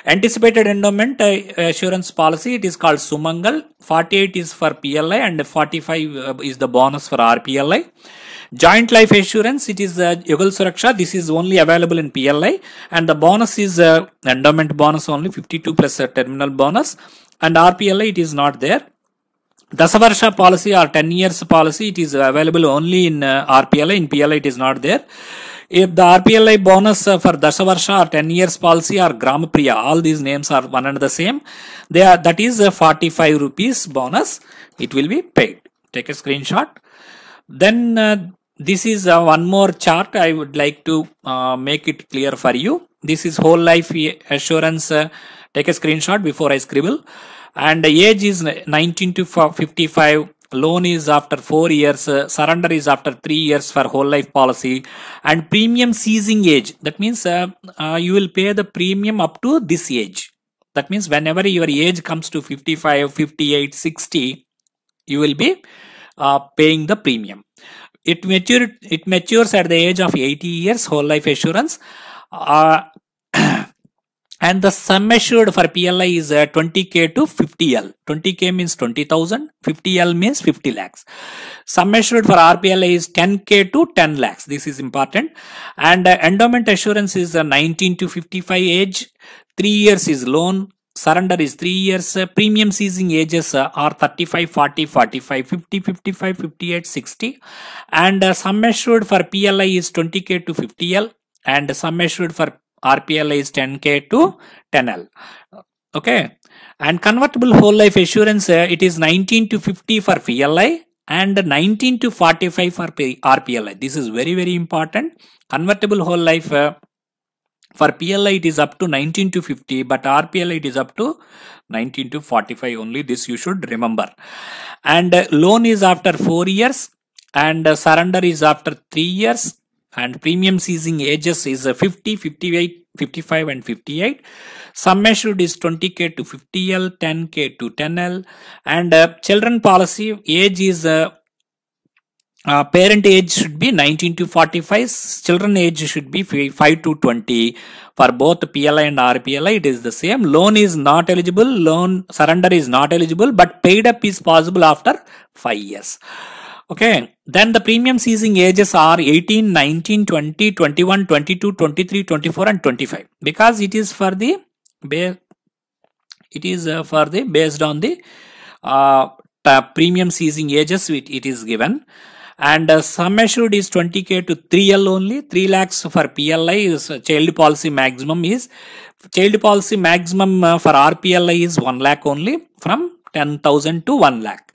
[SPEAKER 1] Anticipated endowment assurance policy, it is called Sumangal. 48 is for PLI and 45 is the bonus for RPLI. Joint life assurance, it is Yugal Suraksha. This is only available in PLI, and the bonus is endowment bonus only, 52 plus terminal bonus, and RPLI it is not there. Dasavarsha policy or 10 years policy, it is available only in RPLI. In PLI it is not there. If the RPLI bonus for Dasavarsha or 10 years policy or Gram Priya, all these names are one and the same. They are, that is 45 rupees bonus. It will be paid. Take a screenshot. Then this is one more chart I would like to make it clear for you. This is whole life assurance. Take a screenshot before I scribble. And the age is 19 to 55. Loan is after 4 years. Surrender is after 3 years for whole life policy. And premium ceasing age. That means you will pay the premium up to this age. That means whenever your age comes to 55, 58, 60, you will be paying the premium. It matures at the age of 80 years, whole life assurance. And the sum assured for PLI is 20k to 50L. 20k means 20,000, 50L means 50 lakhs. Sum assured for RPLI is 10k to 10 lakhs. This is important. And endowment assurance is 19 to 55 age. 3 years is loan. Surrender is 3 years. Premium ceasing ages are 35, 40, 45, 50, 55, 58, 60. And sum assured for PLI is 20k to 50L. And sum assured for RPLI is 10k to 10L. Okay. And convertible whole life assurance, it is 19 to 50 for PLI and 19 to 45 for RPLI. This is very, very important. Convertible whole life for PLI it is up to 19 to 50, but RPLI it is up to 19 to 45 only. This you should remember. And loan is after 4 years. and surrender is after 3 years, and premium ceasing ages is 50, 58, 55 and 58. Sum assured is 20k to 50L, 10k to 10L, and children policy age is parent age should be 19 to 45, children age should be 5 to 20. For both PLI and RPLI, it is the same. Loan is not eligible, loan surrender is not eligible, but paid up is possible after 5 years. Okay, then the premium ceasing ages are 18, 19, 20, 21, 22, 23, 24 and 25, because it is for the based on the premium ceasing ages it is given. And sum assured is 20k to 3L only. 3 lakhs for PLI is child policy maximum is for RPLI is 1 lakh only, from 10,000 to 1 lakh.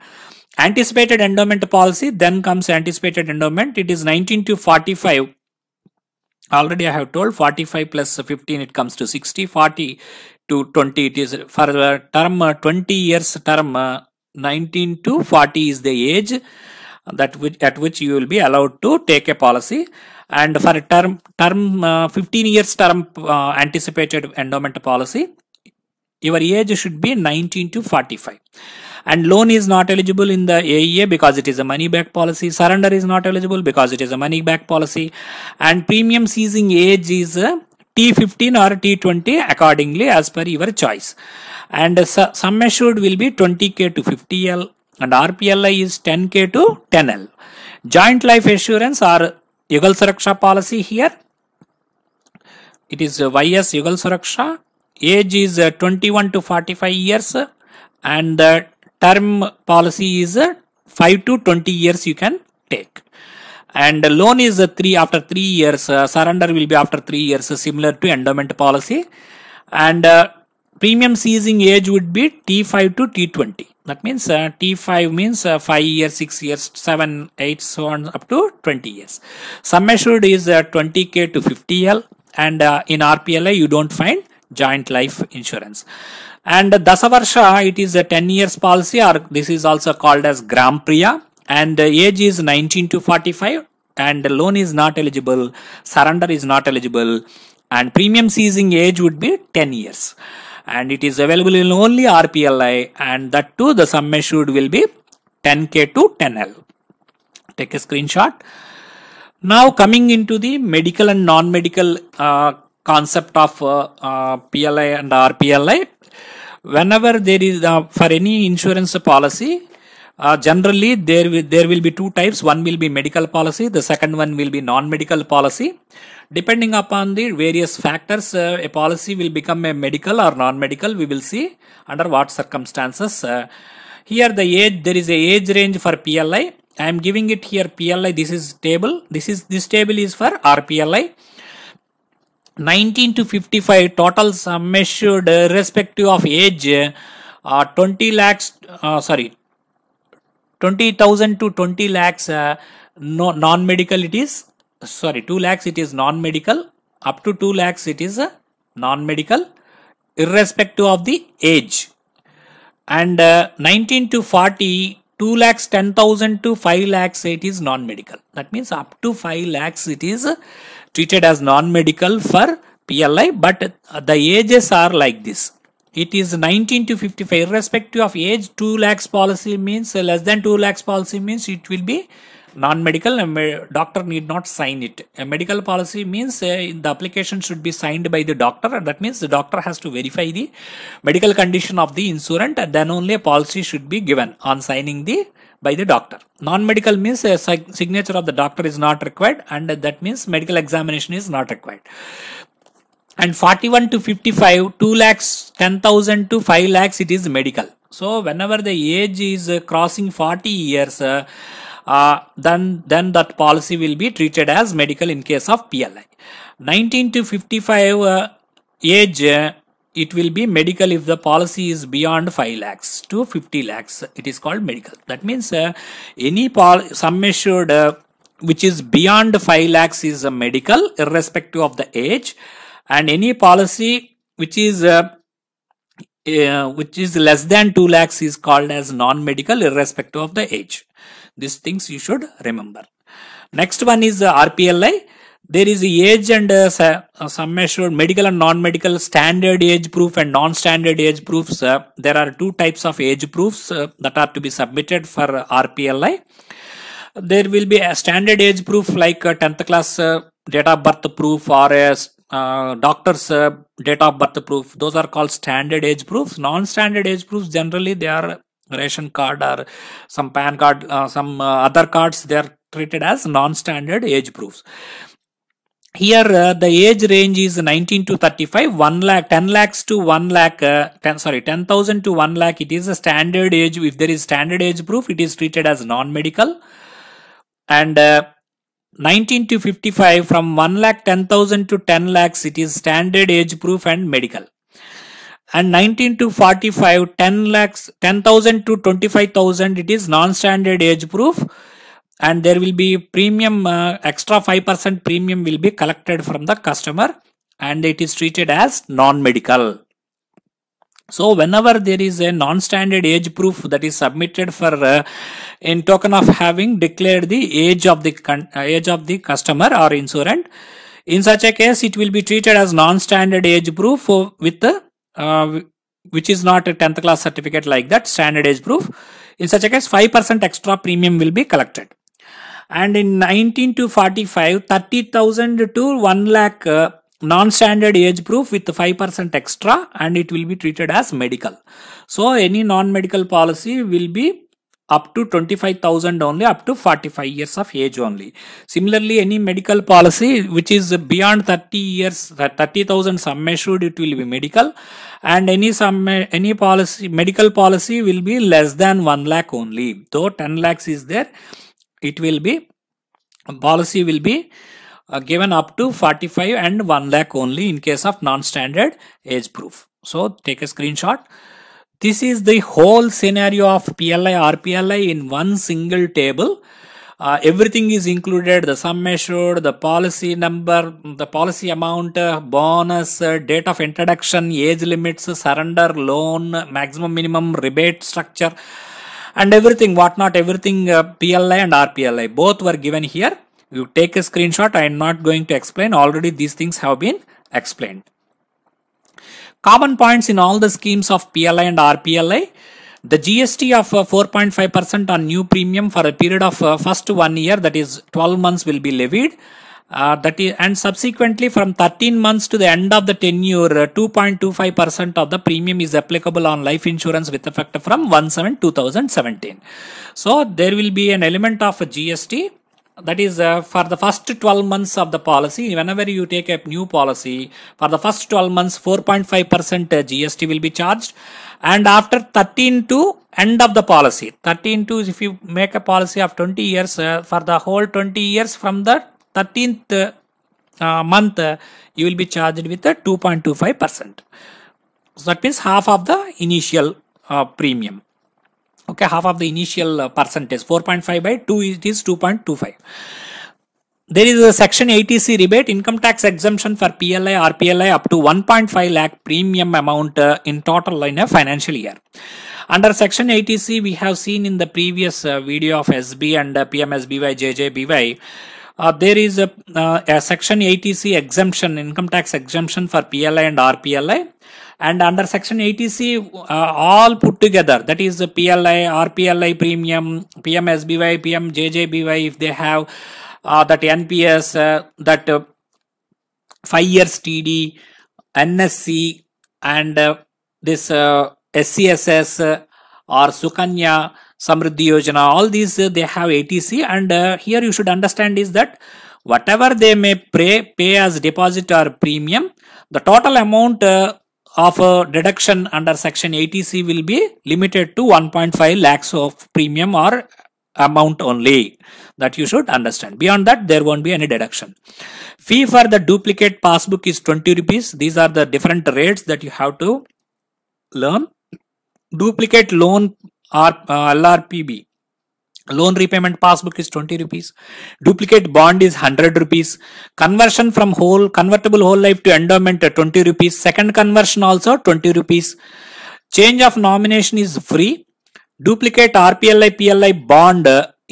[SPEAKER 1] Anticipated endowment policy, then comes anticipated endowment. It is 19 to 45. Already I have told 45 plus 15 it comes to 60. 40 to 20 it is for the term 20 years term. 19 to 40 is the age at which you will be allowed to take a policy, and for a term 15 years term anticipated endowment policy, your age should be 19 to 45. And loan is not eligible in the AEA because it is a money back policy. Surrender is not eligible because it is a money back policy, and premium ceasing age is T15 or T20 accordingly as per your choice. And sum assured will be 20k to 50L, and RPLI is 10k to 10L. Joint life assurance or Yugal Suraksha policy here. It is YS Yugal Suraksha. Age is 21 to 45 years, and the term policy is 5 to 20 years you can take. And loan is after 3 years. Surrender will be after 3 years, similar to endowment policy. And premium ceasing age would be T5 to T20. That means T5 means 5 years, 6 years, 7, 8, so on up to 20 years. Sum assured is 20k to 50L, and in RPLI you don't find joint life insurance. And Dasavarsha, it is a 10 years policy, or this is also called as Gram Priya, and age is 19 to 45, and loan is not eligible, surrender is not eligible, and premium ceasing age would be 10 years. And it is available in only RPLI, and that too the sum assured will be 10k to 10L. Take a screenshot. Now coming into the medical and non-medical concept of PLI and RPLI. Whenever there is for any insurance policy, generally there will be two types. One will be medical policy, the second one will be non-medical policy. Depending upon the various factors, a policy will become a medical or non-medical. We will see under what circumstances. Here the age, there is a age range for PLI. I am giving it here PLI. This is table. This table is for RPLI. 19 to 55 total sum assured irrespective of age, 20,000 to 20 lakhs non-medical it is, 2 lakhs it is non-medical, up to 2 lakhs it is non-medical irrespective of the age. And 19 to 40, 2 lakhs 10,000 to 5 lakhs it is non-medical. That means up to 5 lakhs it is treated as non-medical for PLI, but the ages are like this. It is 19 to 55 irrespective of age. 2 lakhs policy means less than 2 lakhs policy means it will be non-medical. A doctor need not sign it. A medical policy means the application should be signed by the doctor, and that means the doctor has to verify the medical condition of the insurant, and then only a policy should be given on signing by the doctor. Non-medical means a signature of the doctor is not required, and that means medical examination is not required. And 41 to 55, 2 lakhs 10,000 to 5 lakhs it is medical. So whenever the age is crossing 40 years, then that policy will be treated as medical in case of PLI. 19 to 55 age, it will be medical if the policy is beyond 5 lakhs to 50 lakhs. It is called medical. That means any sum assured which is beyond 5 lakhs is a medical irrespective of the age, and any policy which is less than 2 lakhs is called as non-medical irrespective of the age. These things you should remember. Next one is RPLI. There is age and sum assured medical and non-medical standard age proof and non-standard age proofs. There are two types of age proofs that are to be submitted for RPLI. There will be a standard age proof like 10th class date of birth proof or a doctor's date of birth proof. Those are called standard age proofs. Non-standard age proofs, generally they are ration card or some PAN card, some other cards. They are treated as non-standard age proofs. Here the age range is 19 to 35, 1 lakh, 10 lakhs to 1 lakh, 10,000 to 1 lakh. It is a standard age. If there is standard age proof, it is treated as non-medical. And 19 to 55, from 1 lakh 10,000 to 10 lakhs, it is standard age proof and medical. And 19 to 45, 10,000 to 25,000, it is non-standard age proof. And there will be premium, extra 5% premium will be collected from the customer, and it is treated as non-medical. So whenever there is a non-standard age proof that is submitted for in token of having declared the age of the customer or insurant, in such a case it will be treated as non-standard age proof with which is not a 10th class certificate like that, standard age proof. In such a case 5% extra premium will be collected. And in 19 to 45, 30,000 to 1 lakh non-standard age proof with 5% extra, and it will be treated as medical. So any non-medical policy will be up to 25,000 only, up to 45 years of age only. Similarly, any medical policy which is beyond 30 years, 30,000 sum assured, it will be medical, and any policy, medical policy will be less than 1 lakh only. Though 10 lakhs is there, it will be, policy will be given up to 45 and 1 lakh only in case of non-standard age proof. So take a screenshot. This is the whole scenario of PLI RPLI in one single table. Everything is included: the sum assured, the policy number, the policy amount, bonus, date of introduction, age limits, surrender, loan, maximum minimum, rebate structure, and everything, whatnot, everything, PLI and RPLI, both were given here. You take a screenshot. I am not going to explain. Already these things have been explained. Common points in all the schemes of PLI and RPLI. The GST of 4.5% on new premium for a period of first 1 year, that is 12 months, will be levied. And subsequently from 13 months to the end of the tenure, 2.25% of the premium is applicable on life insurance with effect from 1/7/2017. So there will be an element of GST, that is for the first 12 months of the policy. Whenever you take a new policy, for the first 12 months 4.5% GST will be charged, and after 13 to end of the policy, 13 to, if you make a policy of 20 years, for the whole 20 years from the 13th month, you will be charged with a 2.25%. So that means half of the initial premium. Okay, half of the initial percentage, 4.5 by 2, it is 2.25. There is a section 80C rebate, income tax exemption for PLI RPLI up to 1.5 lakh premium amount in total in a financial year. Under section 80C, we have seen in the previous video of SB and PMSBY, JJBY, there is a section 80C exemption, income tax exemption for PLI and RPLI. And under section 80C, all put together, that is the PLI, RPLI premium, PMSBY, PMJJBY, if they have that NPS, that 5 years TD, NSC, and this SCSS or Sukanya Samriddhi Yojana, all these they have 80C. And here you should understand is that whatever they may pay as deposit or premium, the total amount of deduction under section 80C will be limited to 1.5 lakhs of premium or amount only. That you should understand. Beyond that, there won't be any deduction. Fee for the duplicate passbook is 20 rupees. These are the different rates that you have to learn. Duplicate loan or LRPB, loan repayment passbook, is 20 rupees. Duplicate bond is 100 rupees. Conversion from convertible whole life to endowment, 20 rupees. Second conversion also 20 rupees. Change of nomination is free. Duplicate RPLI PLI bond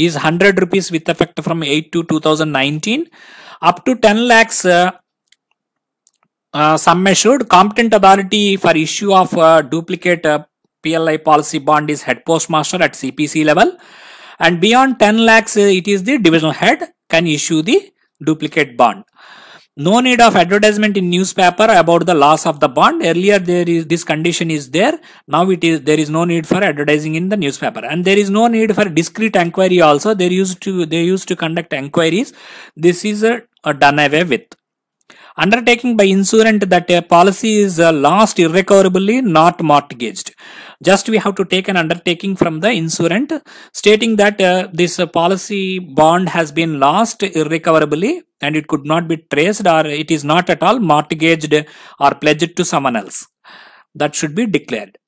[SPEAKER 1] is 100 rupees with effect from 8/2/2019. Up to 10 lakhs sum assured, competent authority for issue of duplicate PLI policy bond is head postmaster at CPC level, and beyond 10 lakhs it is the divisional head can issue the duplicate bond. No need of advertisement in newspaper about the loss of the bond. Earlier this condition is there. Now there is no need for advertising in the newspaper, and there is no need for discrete inquiry also. They used to conduct inquiries. This is done away with. Undertaking by insurant that a policy is lost irrecoverably, not mortgaged. Just we have to take an undertaking from the insurant stating that this policy bond has been lost irrecoverably and it could not be traced, or it is not at all mortgaged or pledged to someone else. That should be declared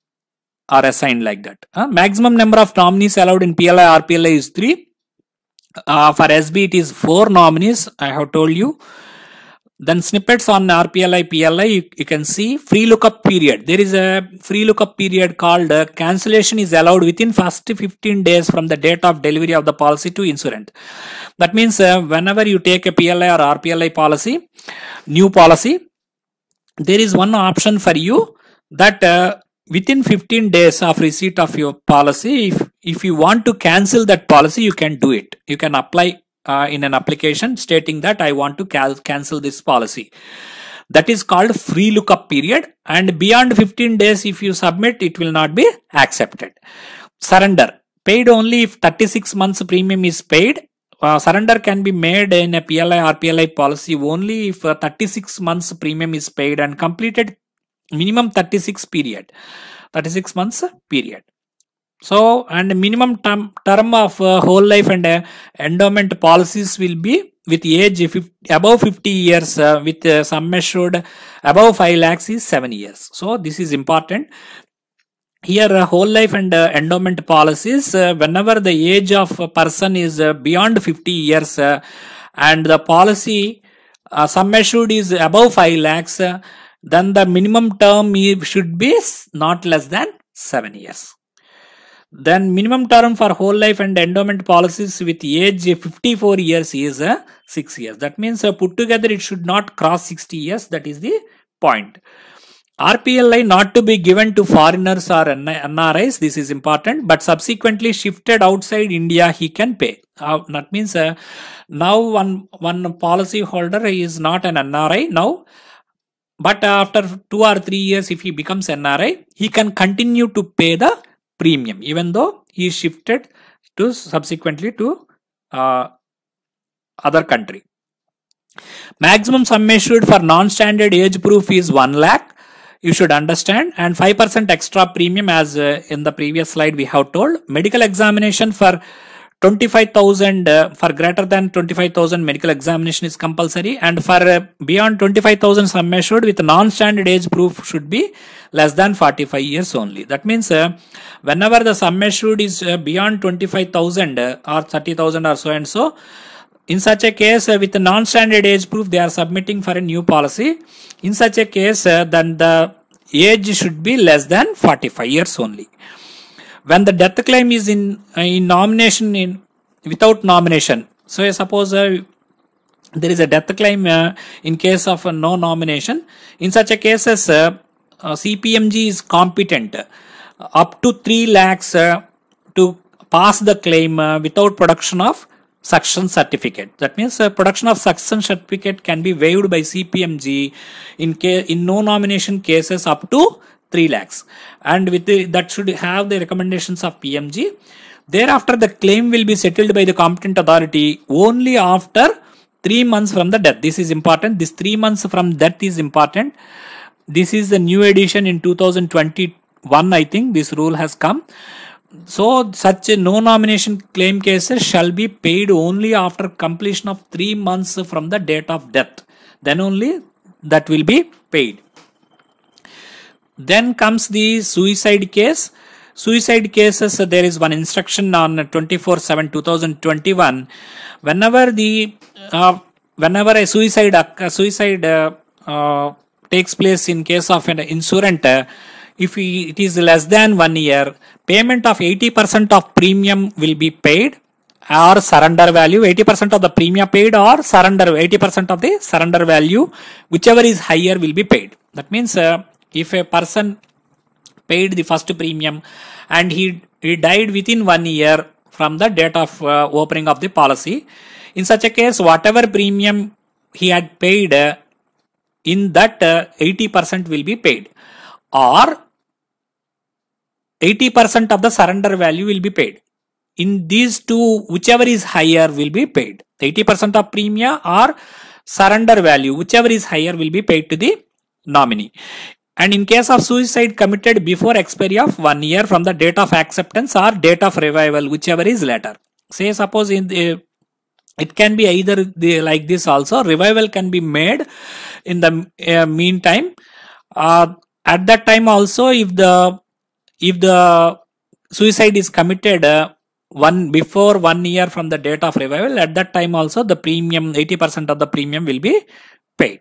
[SPEAKER 1] or assigned like that. Maximum number of nominees allowed in PLI RPLI is 3. For SB it is 4 nominees, I have told you. Then snippets on RPLI, PLI, you can see free lookup period. There is a free lookup period called cancellation is allowed within first 15 days from the date of delivery of the policy to insurant. That means whenever you take a PLI or RPLI policy, new policy, there is one option for you that within 15 days of receipt of your policy, if you want to cancel that policy, you can do it. You can apply in an application stating that I want to cancel this policy. That is called free lookup period, and beyond 15 days if you submit, it will not be accepted. Surrender paid only if 36 months premium is paid. Surrender can be made in a PLI RPLI policy only if 36 months premium is paid and completed minimum 36 months period. So, and minimum term of whole life and endowment policies will be with age above 50 years with sum assured above 5 lakhs is 7 years. So, this is important. Here whole life and endowment policies, whenever the age of a person is beyond 50 years and the policy sum assured is above 5 lakhs, then the minimum term should be not less than 7 years. Then minimum term for whole life and endowment policies with age 54 years is 6 years. That means put together it should not cross 60 years. That is the point. RPLI not to be given to foreigners or NRIs. This is important. But subsequently shifted outside India, he can pay. That means now one policy holder is not an NRI now. But after 2 or 3 years, if he becomes NRI, he can continue to pay the premium even though he shifted to subsequently to other country. Maximum sum assured for non-standard age proof is 1 lakh. You should understand, and 5% extra premium as in the previous slide we have told. Medical examination for 25,000 for greater than 25,000 medical examination is compulsory, and for beyond 25,000 sum assured with non-standard age proof should be less than 45 years only. That means whenever the sum assured is beyond 25,000 or 30,000 or so and so, in such a case with the non-standard age proof they are submitting for a new policy. In such a case then the age should be less than 45 years only. When the death claim is in nomination without nomination, so suppose there is a death claim in case of no nomination. In such a cases, CPMG is competent up to 3 lakhs to pass the claim without production of succession certificate. That means production of succession certificate can be waived by CPMG in no nomination cases up to 3 lakhs, and with that should have the recommendations of PMG. Thereafter the claim will be settled by the competent authority only after 3 months from the death. This is important. This 3 months from death is important. This is the new edition in 2021, I think this rule has come. So such a no nomination claim cases shall be paid only after completion of 3 months from the date of death. Then only that will be paid. Then comes the suicide case. Suicide cases, there is one instruction on 24/7/2021. Whenever a suicide takes place in case of an insurant, if it is less than 1 year, payment of 80% of premium will be paid, or surrender value, 80% of the premium paid, or surrender 80% of the surrender value, whichever is higher will be paid. That means if a person paid the first premium and he died within 1 year from the date of opening of the policy, in such a case whatever premium he had paid, in that 80% will be paid, or 80% of the surrender value will be paid. In these two, whichever is higher will be paid. 80% of premium or surrender value, whichever is higher will be paid to the nominee. And in case of suicide committed before expiry of 1 year from the date of acceptance or date of revival, whichever is later. Say suppose in the, it can be either like this also. Revival can be made in the meantime. At that time also, if the suicide is committed before 1 year from the date of revival, at that time also the premium, 80% of the premium will be paid.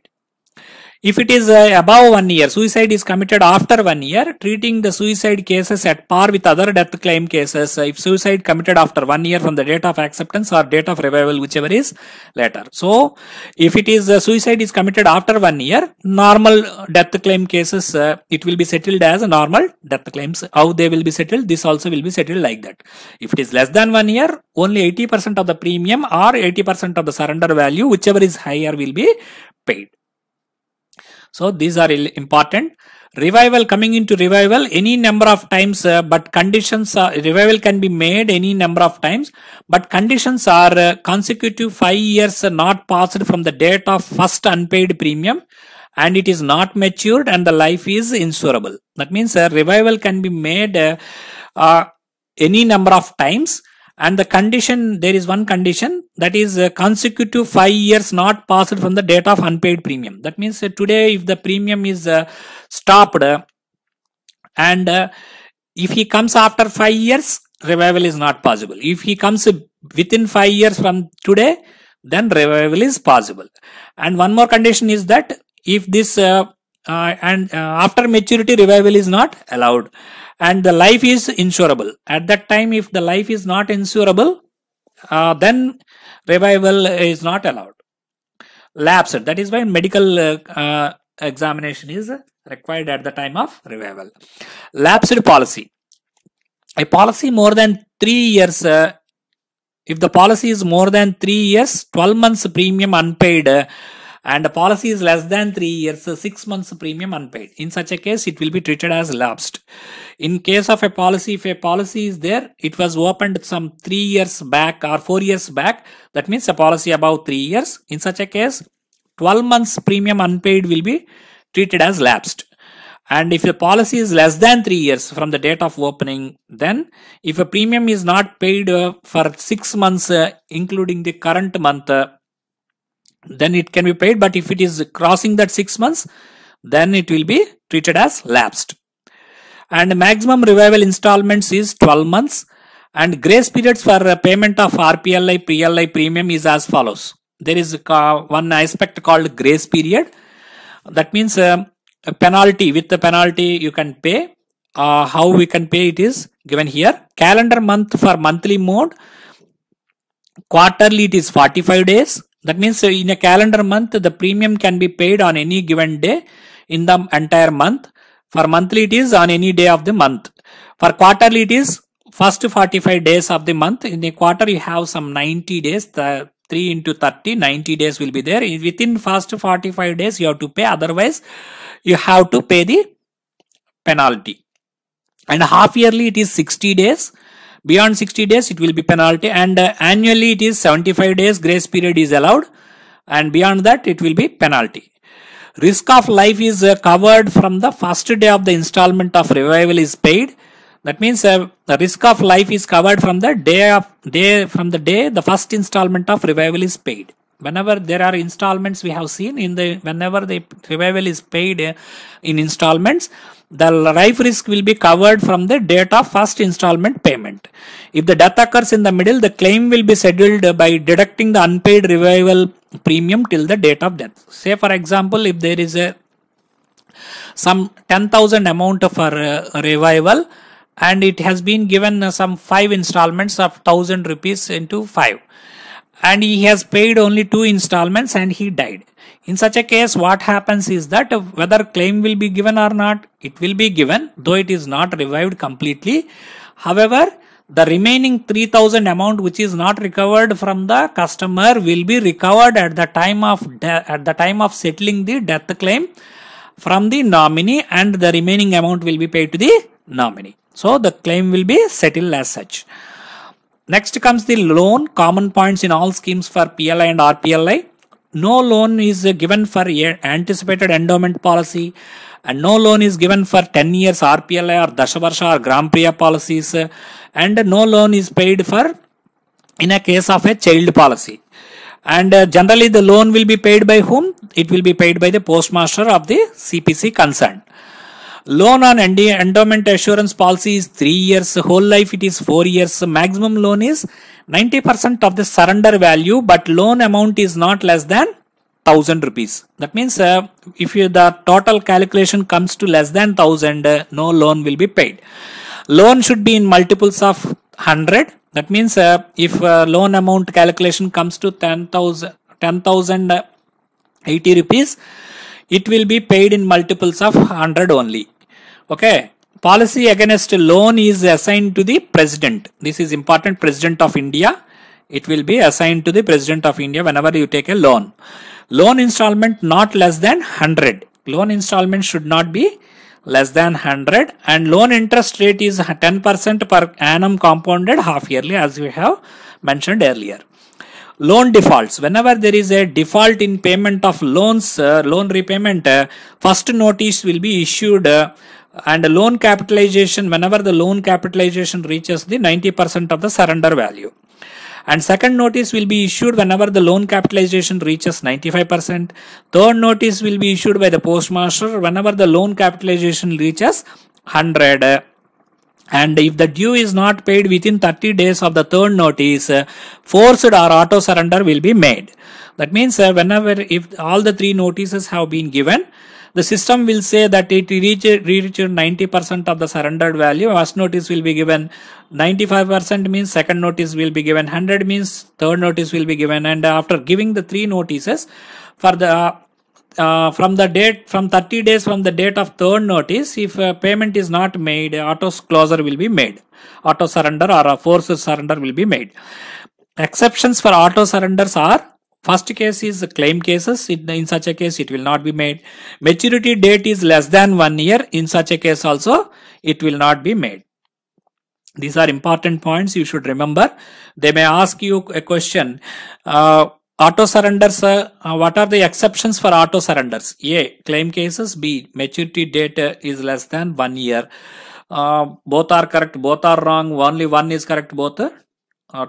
[SPEAKER 1] If it is above 1 year, suicide is committed after 1 year, treating the suicide cases at par with other death claim cases. If suicide committed after 1 year from the date of acceptance or date of revival, whichever is later. So, if it is suicide is committed after 1 year, normal death claim cases, it will be settled as a normal death claims. How they will be settled? This also will be settled like that. If it is less than 1 year, only 80% of the premium or 80% of the surrender value, whichever is higher, will be paid. So these are important. Revival, coming into revival any number of times, but conditions are, revival can be made any number of times, but conditions are consecutive 5 years not passed from the date of first unpaid premium, and it is not matured and the life is insurable. That means revival can be made any number of times, and the condition, there is one condition, that is consecutive 5 years not passed from the date of unpaid premium. That means today if the premium is stopped and if he comes after 5 years, revival is not possible. If he comes within 5 years from today, then revival is possible. And one more condition is that if this after maturity, revival is not allowed, and the life is insurable. At that time, if the life is not insurable, then revival is not allowed. Lapsed. That is why medical examination is required at the time of revival. Lapsed policy. A policy more than 3 years. If the policy is more than 3 years, 12 months premium unpaid, and the policy is less than 3 years, 6 months premium unpaid. In such a case, it will be treated as lapsed. In case of a policy, if a policy is there, it was opened some 3 years back or 4 years back, that means a policy above 3 years. In such a case, 12 months premium unpaid will be treated as lapsed. And if the policy is less than 3 years from the date of opening, then if a premium is not paid for 6 months, including the current month, then it can be paid. But if it is crossing that 6 months, then it will be treated as lapsed. And maximum revival installments is 12 months. And grace periods for payment of RPLI, PLI premium is as follows. There is one aspect called grace period. That means a penalty, with the penalty you can pay. How we can pay it is given here. Calendar month for monthly mode. Quarterly it is 45 days. That means in a calendar month, the premium can be paid on any given day in the entire month. For monthly, it is on any day of the month. For quarterly, it is first 45 days of the month. In a quarter, you have some 90 days. 3 into 30, 90 days will be there. Within first 45 days, you have to pay. Otherwise, you have to pay the penalty. And half yearly, it is 60 days. Beyond 60 days, it will be penalty, and annually it is 75 days grace period is allowed, and beyond that it will be penalty. Risk of life is covered from the first day of the installment of revival is paid. That means the risk of life is covered from the day the first installment of revival is paid. Whenever there are installments, we have seen whenever the revival is paid in installments, the life risk will be covered from the date of first installment payment. If the death occurs in the middle, the claim will be settled by deducting the unpaid revival premium till the date of death. Say for example, if there is some 10,000 amount for revival, and it has been given some 5 installments of 1000 rupees into 5, and he has paid only 2 installments and he died. In such a case, what happens is that whether claim will be given or not, it will be given, though it is not revived completely. However, the remaining 3000 amount which is not recovered from the customer will be recovered at the time of settling the death claim from the nominee, and the remaining amount will be paid to the nominee. So the claim will be settled as such. Next comes the loan. Common points in all schemes for PLI and RPLI. No loan is given for anticipated endowment policy, and no loan is given for 10 years RPLI or Dashavarsha or Gram Priya policies, and no loan is paid for in a case of a child policy. And generally the loan will be paid by whom? It will be paid by the postmaster of the CPC concerned. Loan on endowment assurance policy is 3 years, whole life it is 4 years. Maximum loan is 90% of the surrender value, but loan amount is not less than 1000 rupees. That means if the total calculation comes to less than 1000, no loan will be paid. Loan should be in multiples of 100. That means if loan amount calculation comes to 10,080 rupees, it will be paid in multiples of 100 only. Okay. Policy against loan is assigned to the President. This is important. President of India. It will be assigned to the President of India whenever you take a loan. Loan installment not less than 100. Loan installment should not be less than 100, and loan interest rate is 10% per annum compounded half yearly, as we have mentioned earlier. Loan defaults. Whenever there is a default in payment of loans, loan repayment, first notice will be issued, and loan capitalization, whenever the loan capitalization reaches the 90% of the surrender value. And second notice will be issued whenever the loan capitalization reaches 95%. Third notice will be issued by the postmaster whenever the loan capitalization reaches 100. And if the due is not paid within 30 days of the third notice, forced or auto surrender will be made. That means if all the 3 notices have been given, the system will say that it reached 90% of the surrendered value. First notice will be given 95% means second notice will be given 100 means third notice will be given. And after giving the 3 notices for the from 30 days from the date of third notice, if payment is not made, auto closure will be made. Auto surrender or a forced surrender will be made. Exceptions for auto surrenders are: first case is claim cases. In such a case, it will not be made. Maturity date is less than 1 year. In such a case also, it will not be made. These are important points you should remember. They may ask you a question. Auto surrenders, what are the exceptions for auto surrenders? A. Claim cases. B. Maturity date is less than 1 year. Both are correct, both are wrong. Only one is correct, both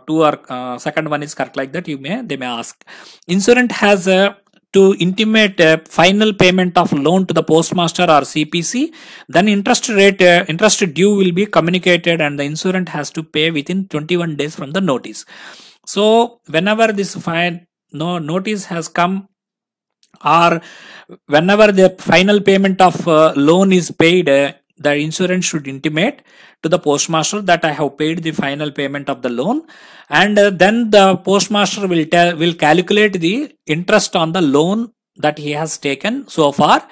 [SPEAKER 1] two are second one is correct, like that they may ask. Insurance has to intimate final payment of loan to the postmaster or CPC. Then interest due will be communicated, and the insurance has to pay within 21 days from the notice. So whenever this notice has come, or whenever the final payment of loan is paid, the insurance should intimate to the postmaster that I have paid the final payment of the loan, and then the postmaster will calculate the interest on the loan that he has taken so far,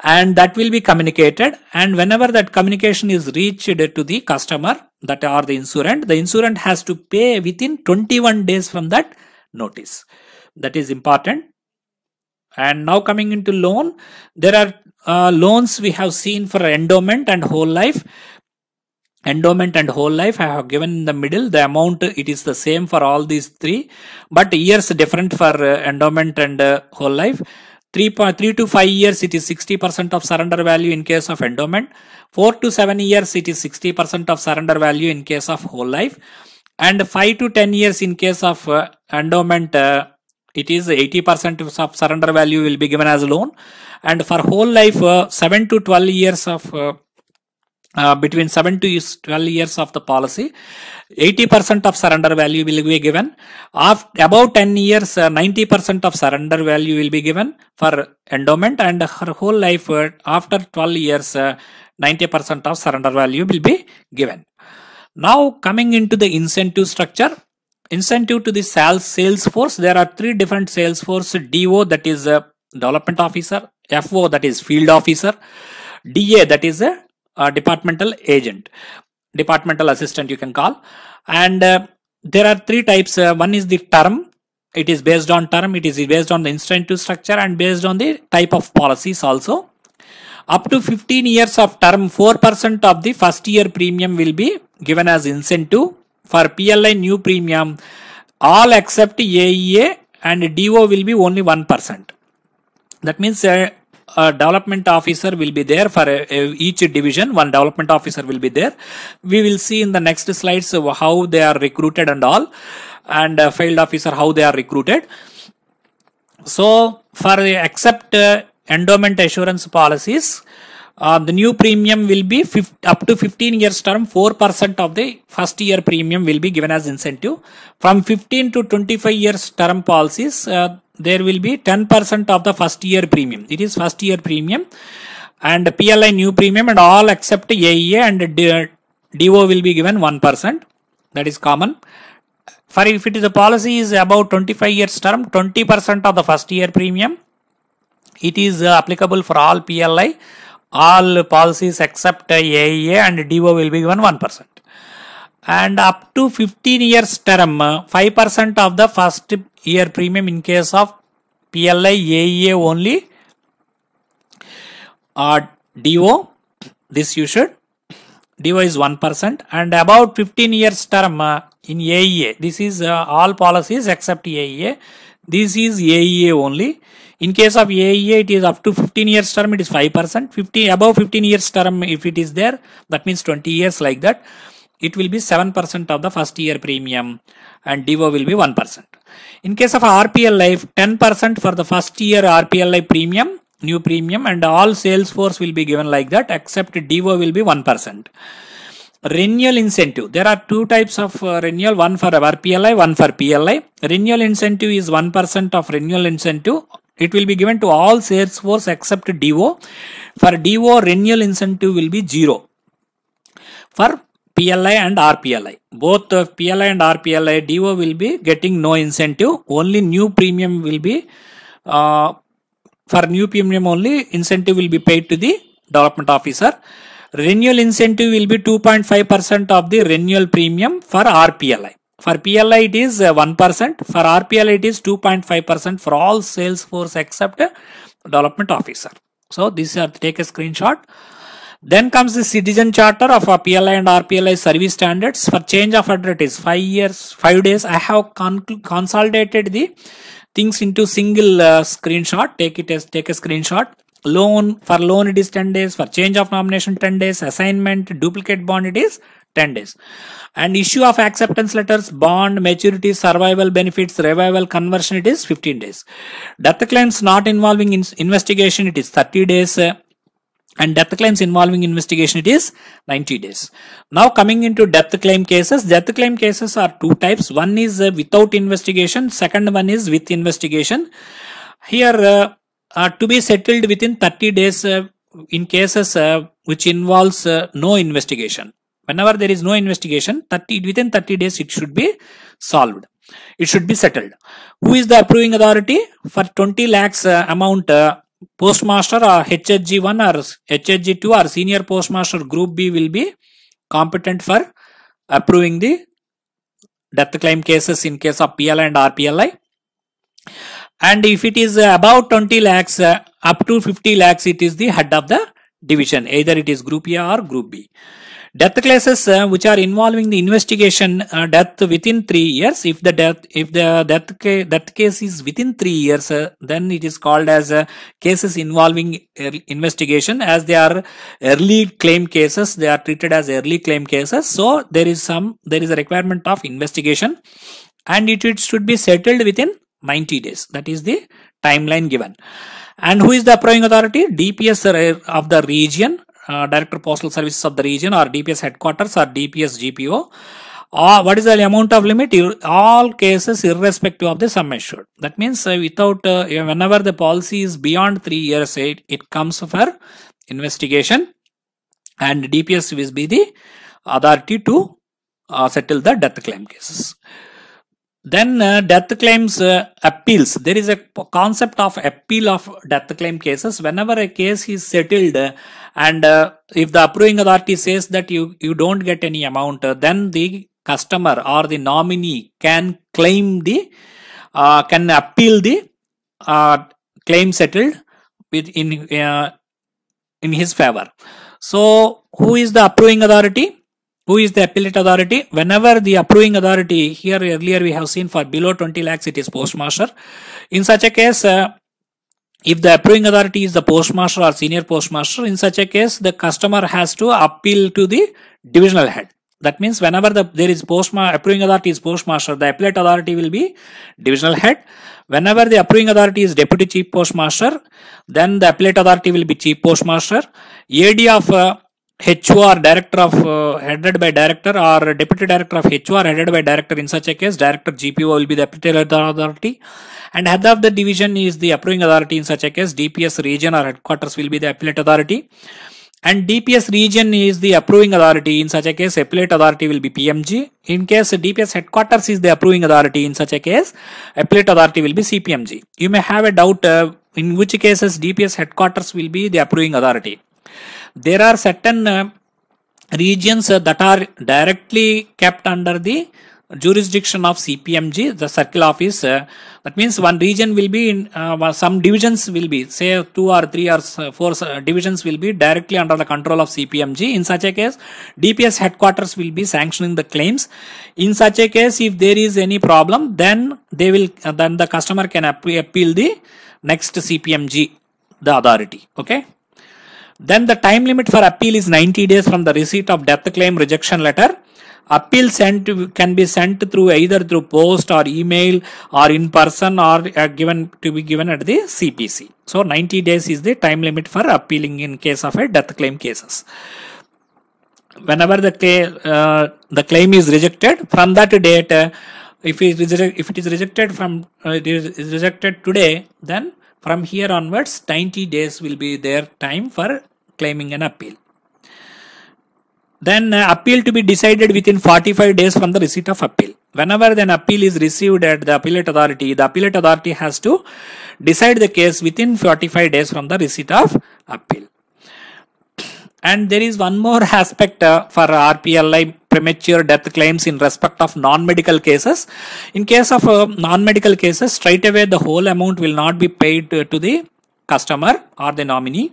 [SPEAKER 1] and that will be communicated. And whenever that communication is reached to the customer, that are the insurance has to pay within 21 days from that notice. That is important. And now coming into loan, there are loans we have seen for endowment and whole life. Endowment and whole life I have given in the middle. The amount, it is the same for all these 3, but years different for endowment and whole life. 3 to 5 years it is 60% of surrender value in case of endowment. 4 to 7 years it is 60% of surrender value in case of whole life. And 5 to 10 years in case of endowment, it is 80% of surrender value will be given as loan. And for whole life, 7 to 12 years of between 7 to 12 years of the policy, 80% of surrender value will be given. Above 10 years, 90% of surrender value will be given for endowment, and for whole life after 12 years, 90% of surrender value will be given. Now coming into the incentive structure. Incentive to the sales force, there are three different sales force: DO, that is a development officer; FO, that is field officer; DA, that is a departmental agent, departmental assistant you can call. And there are three types. One is the term. It is based on term. It is based on the incentive structure and based on the type of policies also. Up to 15 years of term, 4% of the first year premium will be given as incentive. For PLI new premium, all except AEA and DO will be only 1%. That means a development officer will be there for each division. One development officer will be there. We will see in the next slides how they are recruited and all, and field officer how they are recruited. So for except endowment assurance policies, the new premium will be up to 15 years term, 4% of the first year premium will be given as incentive. From 15 to 25 years term policies, there will be 10% of the first year premium. It is first year premium, and PLI new premium and all except AEA and DO will be given 1%. That is common. For if it is a policy is about 25 years term, 20% of the first year premium. It is applicable for all PLI. All policies except AEA and DO will be given 1%. And up to 15 years term, 5% of the first year premium in case of PLI, AEA only. DO, this you should. DO is 1%. And about 15 years term in AEA, this is all policies except AEA. This is AEA only. In case of AEA, it is up to 15 years term, it is 5%. Above 15 years term, if it is there, that means 20 years like that, it will be 7% of the first year premium, and DO will be 1%. In case of RPLI, 10% for the first year RPLI premium, new premium, and all sales force will be given like that, except DO will be 1%. Renewal incentive. There are two types of renewal, one for RPLI, one for PLI. Renewal incentive is 1% of renewal incentive. It will be given to all sales force except DO. For DO, renewal incentive will be 0. For PLI and RPLI, both PLI and RPLI, DO will be getting no incentive. Only new premium will be, for new premium only, incentive will be paid to the development officer. Renewal incentive will be 2.5% of the renewal premium for RPLI. For PLI it is 1%, for RPLI it is 2.5% for all sales force except development officer. So this is, take a screenshot. Then comes the citizen charter of PLI and RPLI service standards. For change of address it is 5 days. I have consolidated the things into single screenshot. Take a screenshot. Loan, for loan it is 10 days, for change of nomination 10 days, assignment, duplicate bond it is 10 days. And issue of acceptance letters, bond, maturity, survival benefits, revival, conversion it is 15 days. Death claims not involving investigation it is 30 days. And death claims involving investigation it is 90 days. Now coming into death claim cases. Death claim cases are two types. One is without investigation, second one is with investigation. Here to be settled within 30 days in cases which involves no investigation. Whenever there is no investigation, within 30 days it should be solved. It should be settled. Who is the approving authority? For 20 lakhs amount, postmaster or HHG1 or HHG2 or senior postmaster group B will be competent for approving the death claim cases in case of PLI and RPLI. And if it is about 20 lakhs up to 50 lakhs, it is the head of the division. Either it is group A or group B. Death cases which are involving the investigation death within 3 years. If the death case is within 3 years, then it is called as cases involving investigation. As they are early claim cases, they are treated as early claim cases. So there is a requirement of investigation, and it should be settled within 90 days. That is the timeline given. And who is the approving authority? DPS of the region, Director Postal Services of the region, or DPS headquarters, or DPS GPO. What is the amount of limit? All cases irrespective of the sum assured. That means whenever the policy is beyond 3 years, it comes for investigation. and DPS will be the authority to settle the death claim cases. Then death claims appeals. There is a concept of appeal of death claim cases. Whenever a case is settled and if the approving authority says that you don't get any amount, then the customer or the nominee can claim the can appeal the claim settled in his favor. So who is the approving authority? Who is the appellate authority? Whenever the approving authority, here earlier we have seen for below 20 lakhs it is postmaster. In such a case, if the approving authority is the postmaster or senior postmaster, in such a case the customer has to appeal to the divisional head. That means whenever there is approving authority is postmaster, the appellate authority will be divisional head. Whenever the approving authority is deputy chief postmaster, then the appellate authority will be chief postmaster. AD of HOR, director of headed by director, or deputy director of HOR headed by director. In such a case, director GPO will be the appellate authority, and head of the division is the approving authority. In such a case, DPS region or headquarters will be the appellate authority, and DPS region is the approving authority. In such a case, appellate authority will be PMG. In case DPS headquarters is the approving authority, in such a case, appellate authority will be CPMG. You may have a doubt in which cases DPS headquarters will be the approving authority. There are certain regions that are directly kept under the jurisdiction of CPMG, the circle office. That means one region will be in some divisions will be, say 2 or 3 or 4 divisions will be directly under the control of CPMG. In such a case, DPS headquarters will be sanctioning the claims. In such a case, if there is any problem, then they will then the customer can appeal the next CPMG, the authority. Okay. Then the time limit for appeal is 90 days from the receipt of death claim rejection letter. Appeal can be sent through either through post or email or in person or given at the CPC. So 90 days is the time limit for appealing in case of a death claim cases. Whenever the claim is rejected, from that date, if it is rejected today, then from here onwards, 90 days will be their time for claiming an appeal. Then appeal to be decided within 45 days from the receipt of appeal. Whenever an appeal is received at the appellate authority has to decide the case within 45 days from the receipt of appeal. And there is one more aspect for RPLI premature death claims in respect of non-medical cases. In case of non-medical cases, straight away the whole amount will not be paid to the customer or the nominee.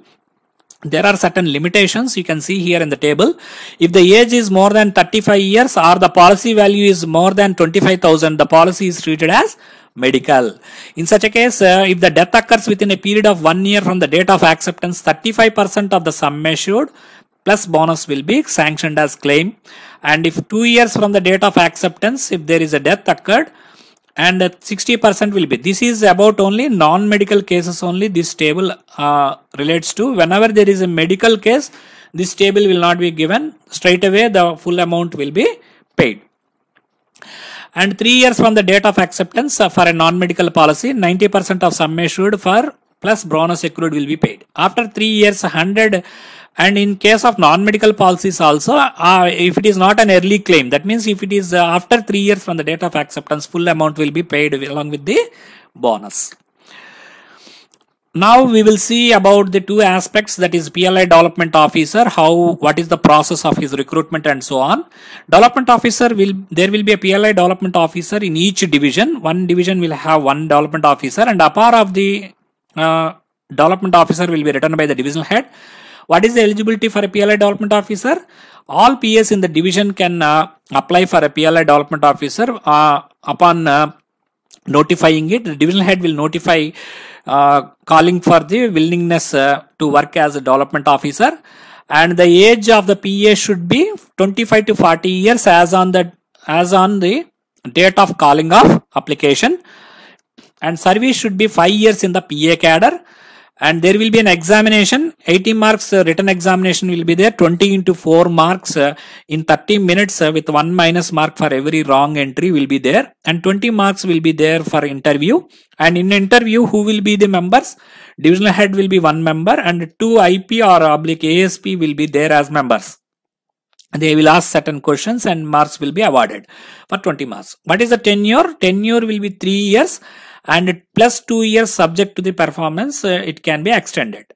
[SPEAKER 1] There are certain limitations you can see here in the table. If the age is more than 35 years or the policy value is more than 25,000, the policy is treated as medical. In such a case, if the death occurs within a period of 1 year from the date of acceptance, 35% of the sum assured plus bonus will be sanctioned as claim. And if 2 years from the date of acceptance, if there is a death occurred, and 60% will be. This is about only non-medical cases only this table relates to. Whenever there is a medical case, this table will not be given. Straight away the full amount will be paid. And 3 years from the date of acceptance for a non-medical policy, 90% of sum assured for plus bonus accrued will be paid. After 3 years, 100. And in case of non-medical policies also, if it is not an early claim, that means if it is after 3 years from the date of acceptance, full amount will be paid along with the bonus. Now we will see about the two aspects, that is PLI development officer, what is the process of his recruitment and so on. Development officer there will be a PLI development officer in each division. One division will have one development officer, and a part of the development officer will be written by the divisional head. What is the eligibility for a PLI development officer? All PS in the division can apply for a PLI development officer upon notifying it. The divisional head will notify calling for the willingness to work as a development officer, and the age of the PA should be 25 to 40 years as on the date of calling of application, and service should be 5 years in the PA cadre, And there will be an examination. 80 marks written examination will be there. 20 into 4 marks in 30 minutes with 1 minus mark for every wrong entry will be there. And 20 marks will be there for interview. And in interview, who will be the members? Divisional head will be 1 member and 2 IP or oblique ASP will be there as members. They will ask certain questions and marks will be awarded for 20 marks. What is the tenure? Tenure will be 3 years. And plus 2 years subject to the performance, it can be extended.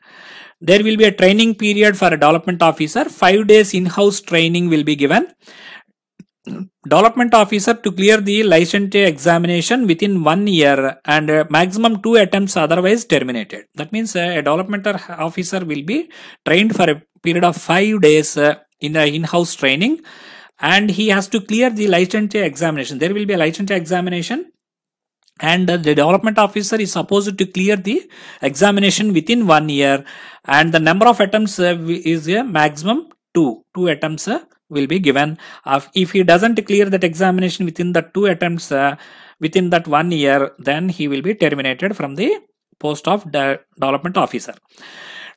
[SPEAKER 1] There will be a training period for a development officer. 5 days in-house training will be given. Development officer to clear the licensure examination within 1 year and maximum 2 attempts otherwise terminated. That means a development officer will be trained for a period of 5 days in the in-house training, and he has to clear the licensure examination. There will be a licensure examination. And the development officer is supposed to clear the examination within 1 year, and the number of attempts is a maximum 2 attempts will be given. If he doesn't clear that examination within the 2 attempts within that 1 year, then he will be terminated from the post of development officer.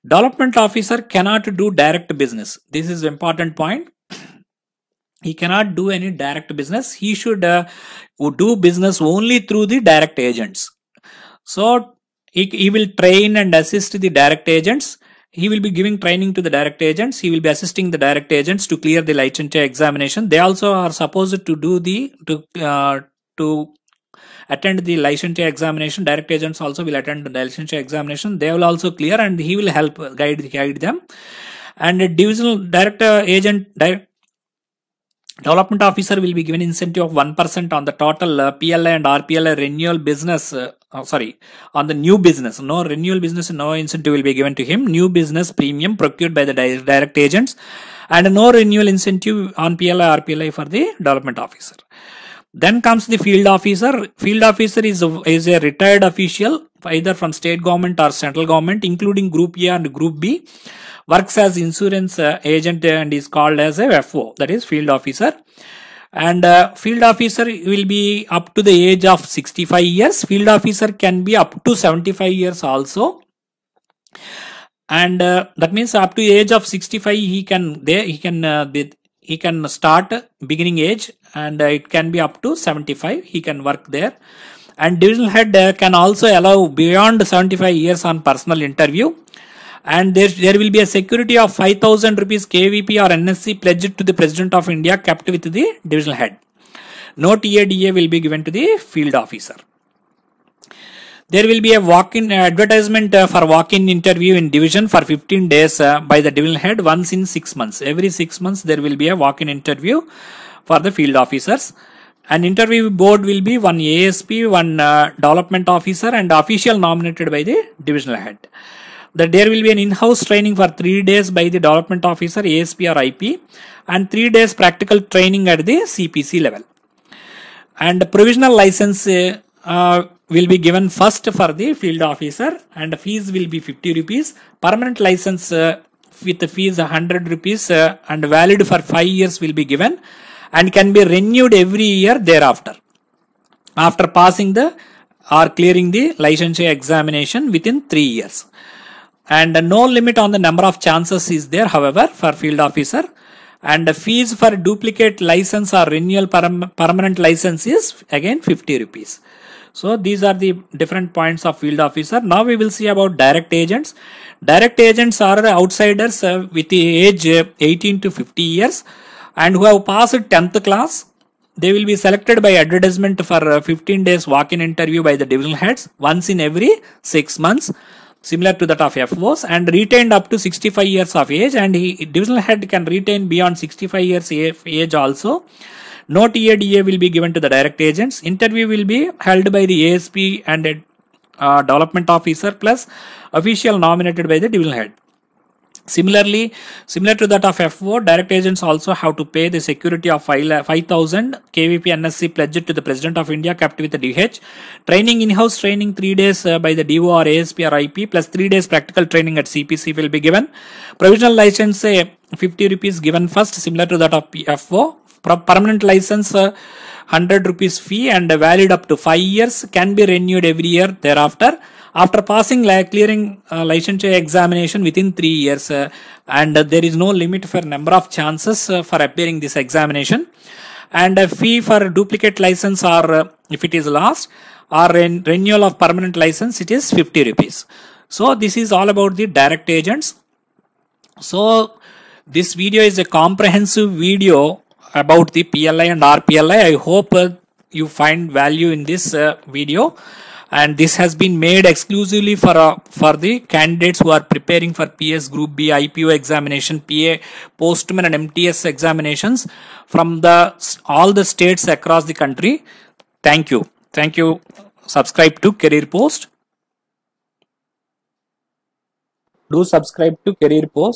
[SPEAKER 1] Development officer cannot do direct business. This is an important point. He cannot do any direct business. He should do business only through the direct agents. So he will train and assist the direct agents. He will be giving training to the direct agents. He will be assisting the direct agents to clear the licensure examination. They also are supposed to do to attend the licensure examination. Direct agents also will attend the licensure examination. They will also clear, and he will help guide them. And a divisional development officer will be given incentive of 1% on the total PLI and RPLI renewal business. On the new business. No renewal business, no incentive will be given to him. New business premium procured by the direct agents, and no renewal incentive on PLI RPLI for the development officer. Then comes the field officer. Field officer is a retired official either from state government or central government, including Group A and Group B. Works as insurance agent and is called as a FO, that is field officer. And field officer will be up to the age of 65 years. Field officer can be up to 75 years also. And that means up to the age of 65 he can start beginning age, and it can be up to 75 he can work there. And divisional head can also allow beyond 75 years on personal interview. And there will be a security of 5,000 rupees KVP or NSC pledged to the President of India, kept with the divisional head. No TADA will be given to the field officer. There will be a walk-in advertisement for walk-in interview in division for 15 days by the divisional head once in 6 months. Every 6 months there will be a walk-in interview for the field officers. An interview board will be 1 ASP, 1 development officer, and official nominated by the divisional head. There will be an in-house training for 3 days by the development officer, ASP or IP, and 3 days practical training at the CPC level. And provisional license will be given first for the field officer, and the fees will be 50 rupees. Permanent license with the fees 100 rupees and valid for 5 years will be given, and can be renewed every year thereafter, after passing or clearing the licensure examination within 3 years. And no limit on the number of chances is there, however, for field officer. And the fees for duplicate license or renewal permanent license is again 50 rupees. So these are the different points of field officer. Now we will see about direct agents. Direct agents are outsiders with the age 18 to 50 years and who have passed 10th class. They will be selected by advertisement for 15 days walk-in interview by the divisional heads once in every 6 months. Similar to that of FOs, and retained up to 65 years of age, and divisional head can retain beyond 65 years age also. No TADA will be given to the direct agents. Interview will be held by the ASP and development officer plus official nominated by the divisional head. Similarly, similar to that of FO, direct agents also have to pay the security of 5,000 KVP NSC pledged to the President of India, kept with the DH. Training, in-house training 3 days by the DO or ASP or IP plus 3 days practical training at CPC will be given. Provisional license 50 rupees given first, similar to that of FO. Permanent license 100 rupees fee and valid up to 5 years, can be renewed every year thereafter. After passing clearing licensure examination within 3 years, and there is no limit for number of chances for appearing this examination, and a fee for duplicate license, or if it is lost, or in renewal of permanent license, it is 50 rupees. So this is all about the direct agents. So this video is a comprehensive video about the PLI and RPLI. I hope you find value in this video, and this has been made exclusively for the candidates who are preparing for PS Group B, IPO examination, PA, Postman and MTS examinations from all the states across the country. Thank you. Thank you. Subscribe to Career Post. Do subscribe to Career Post.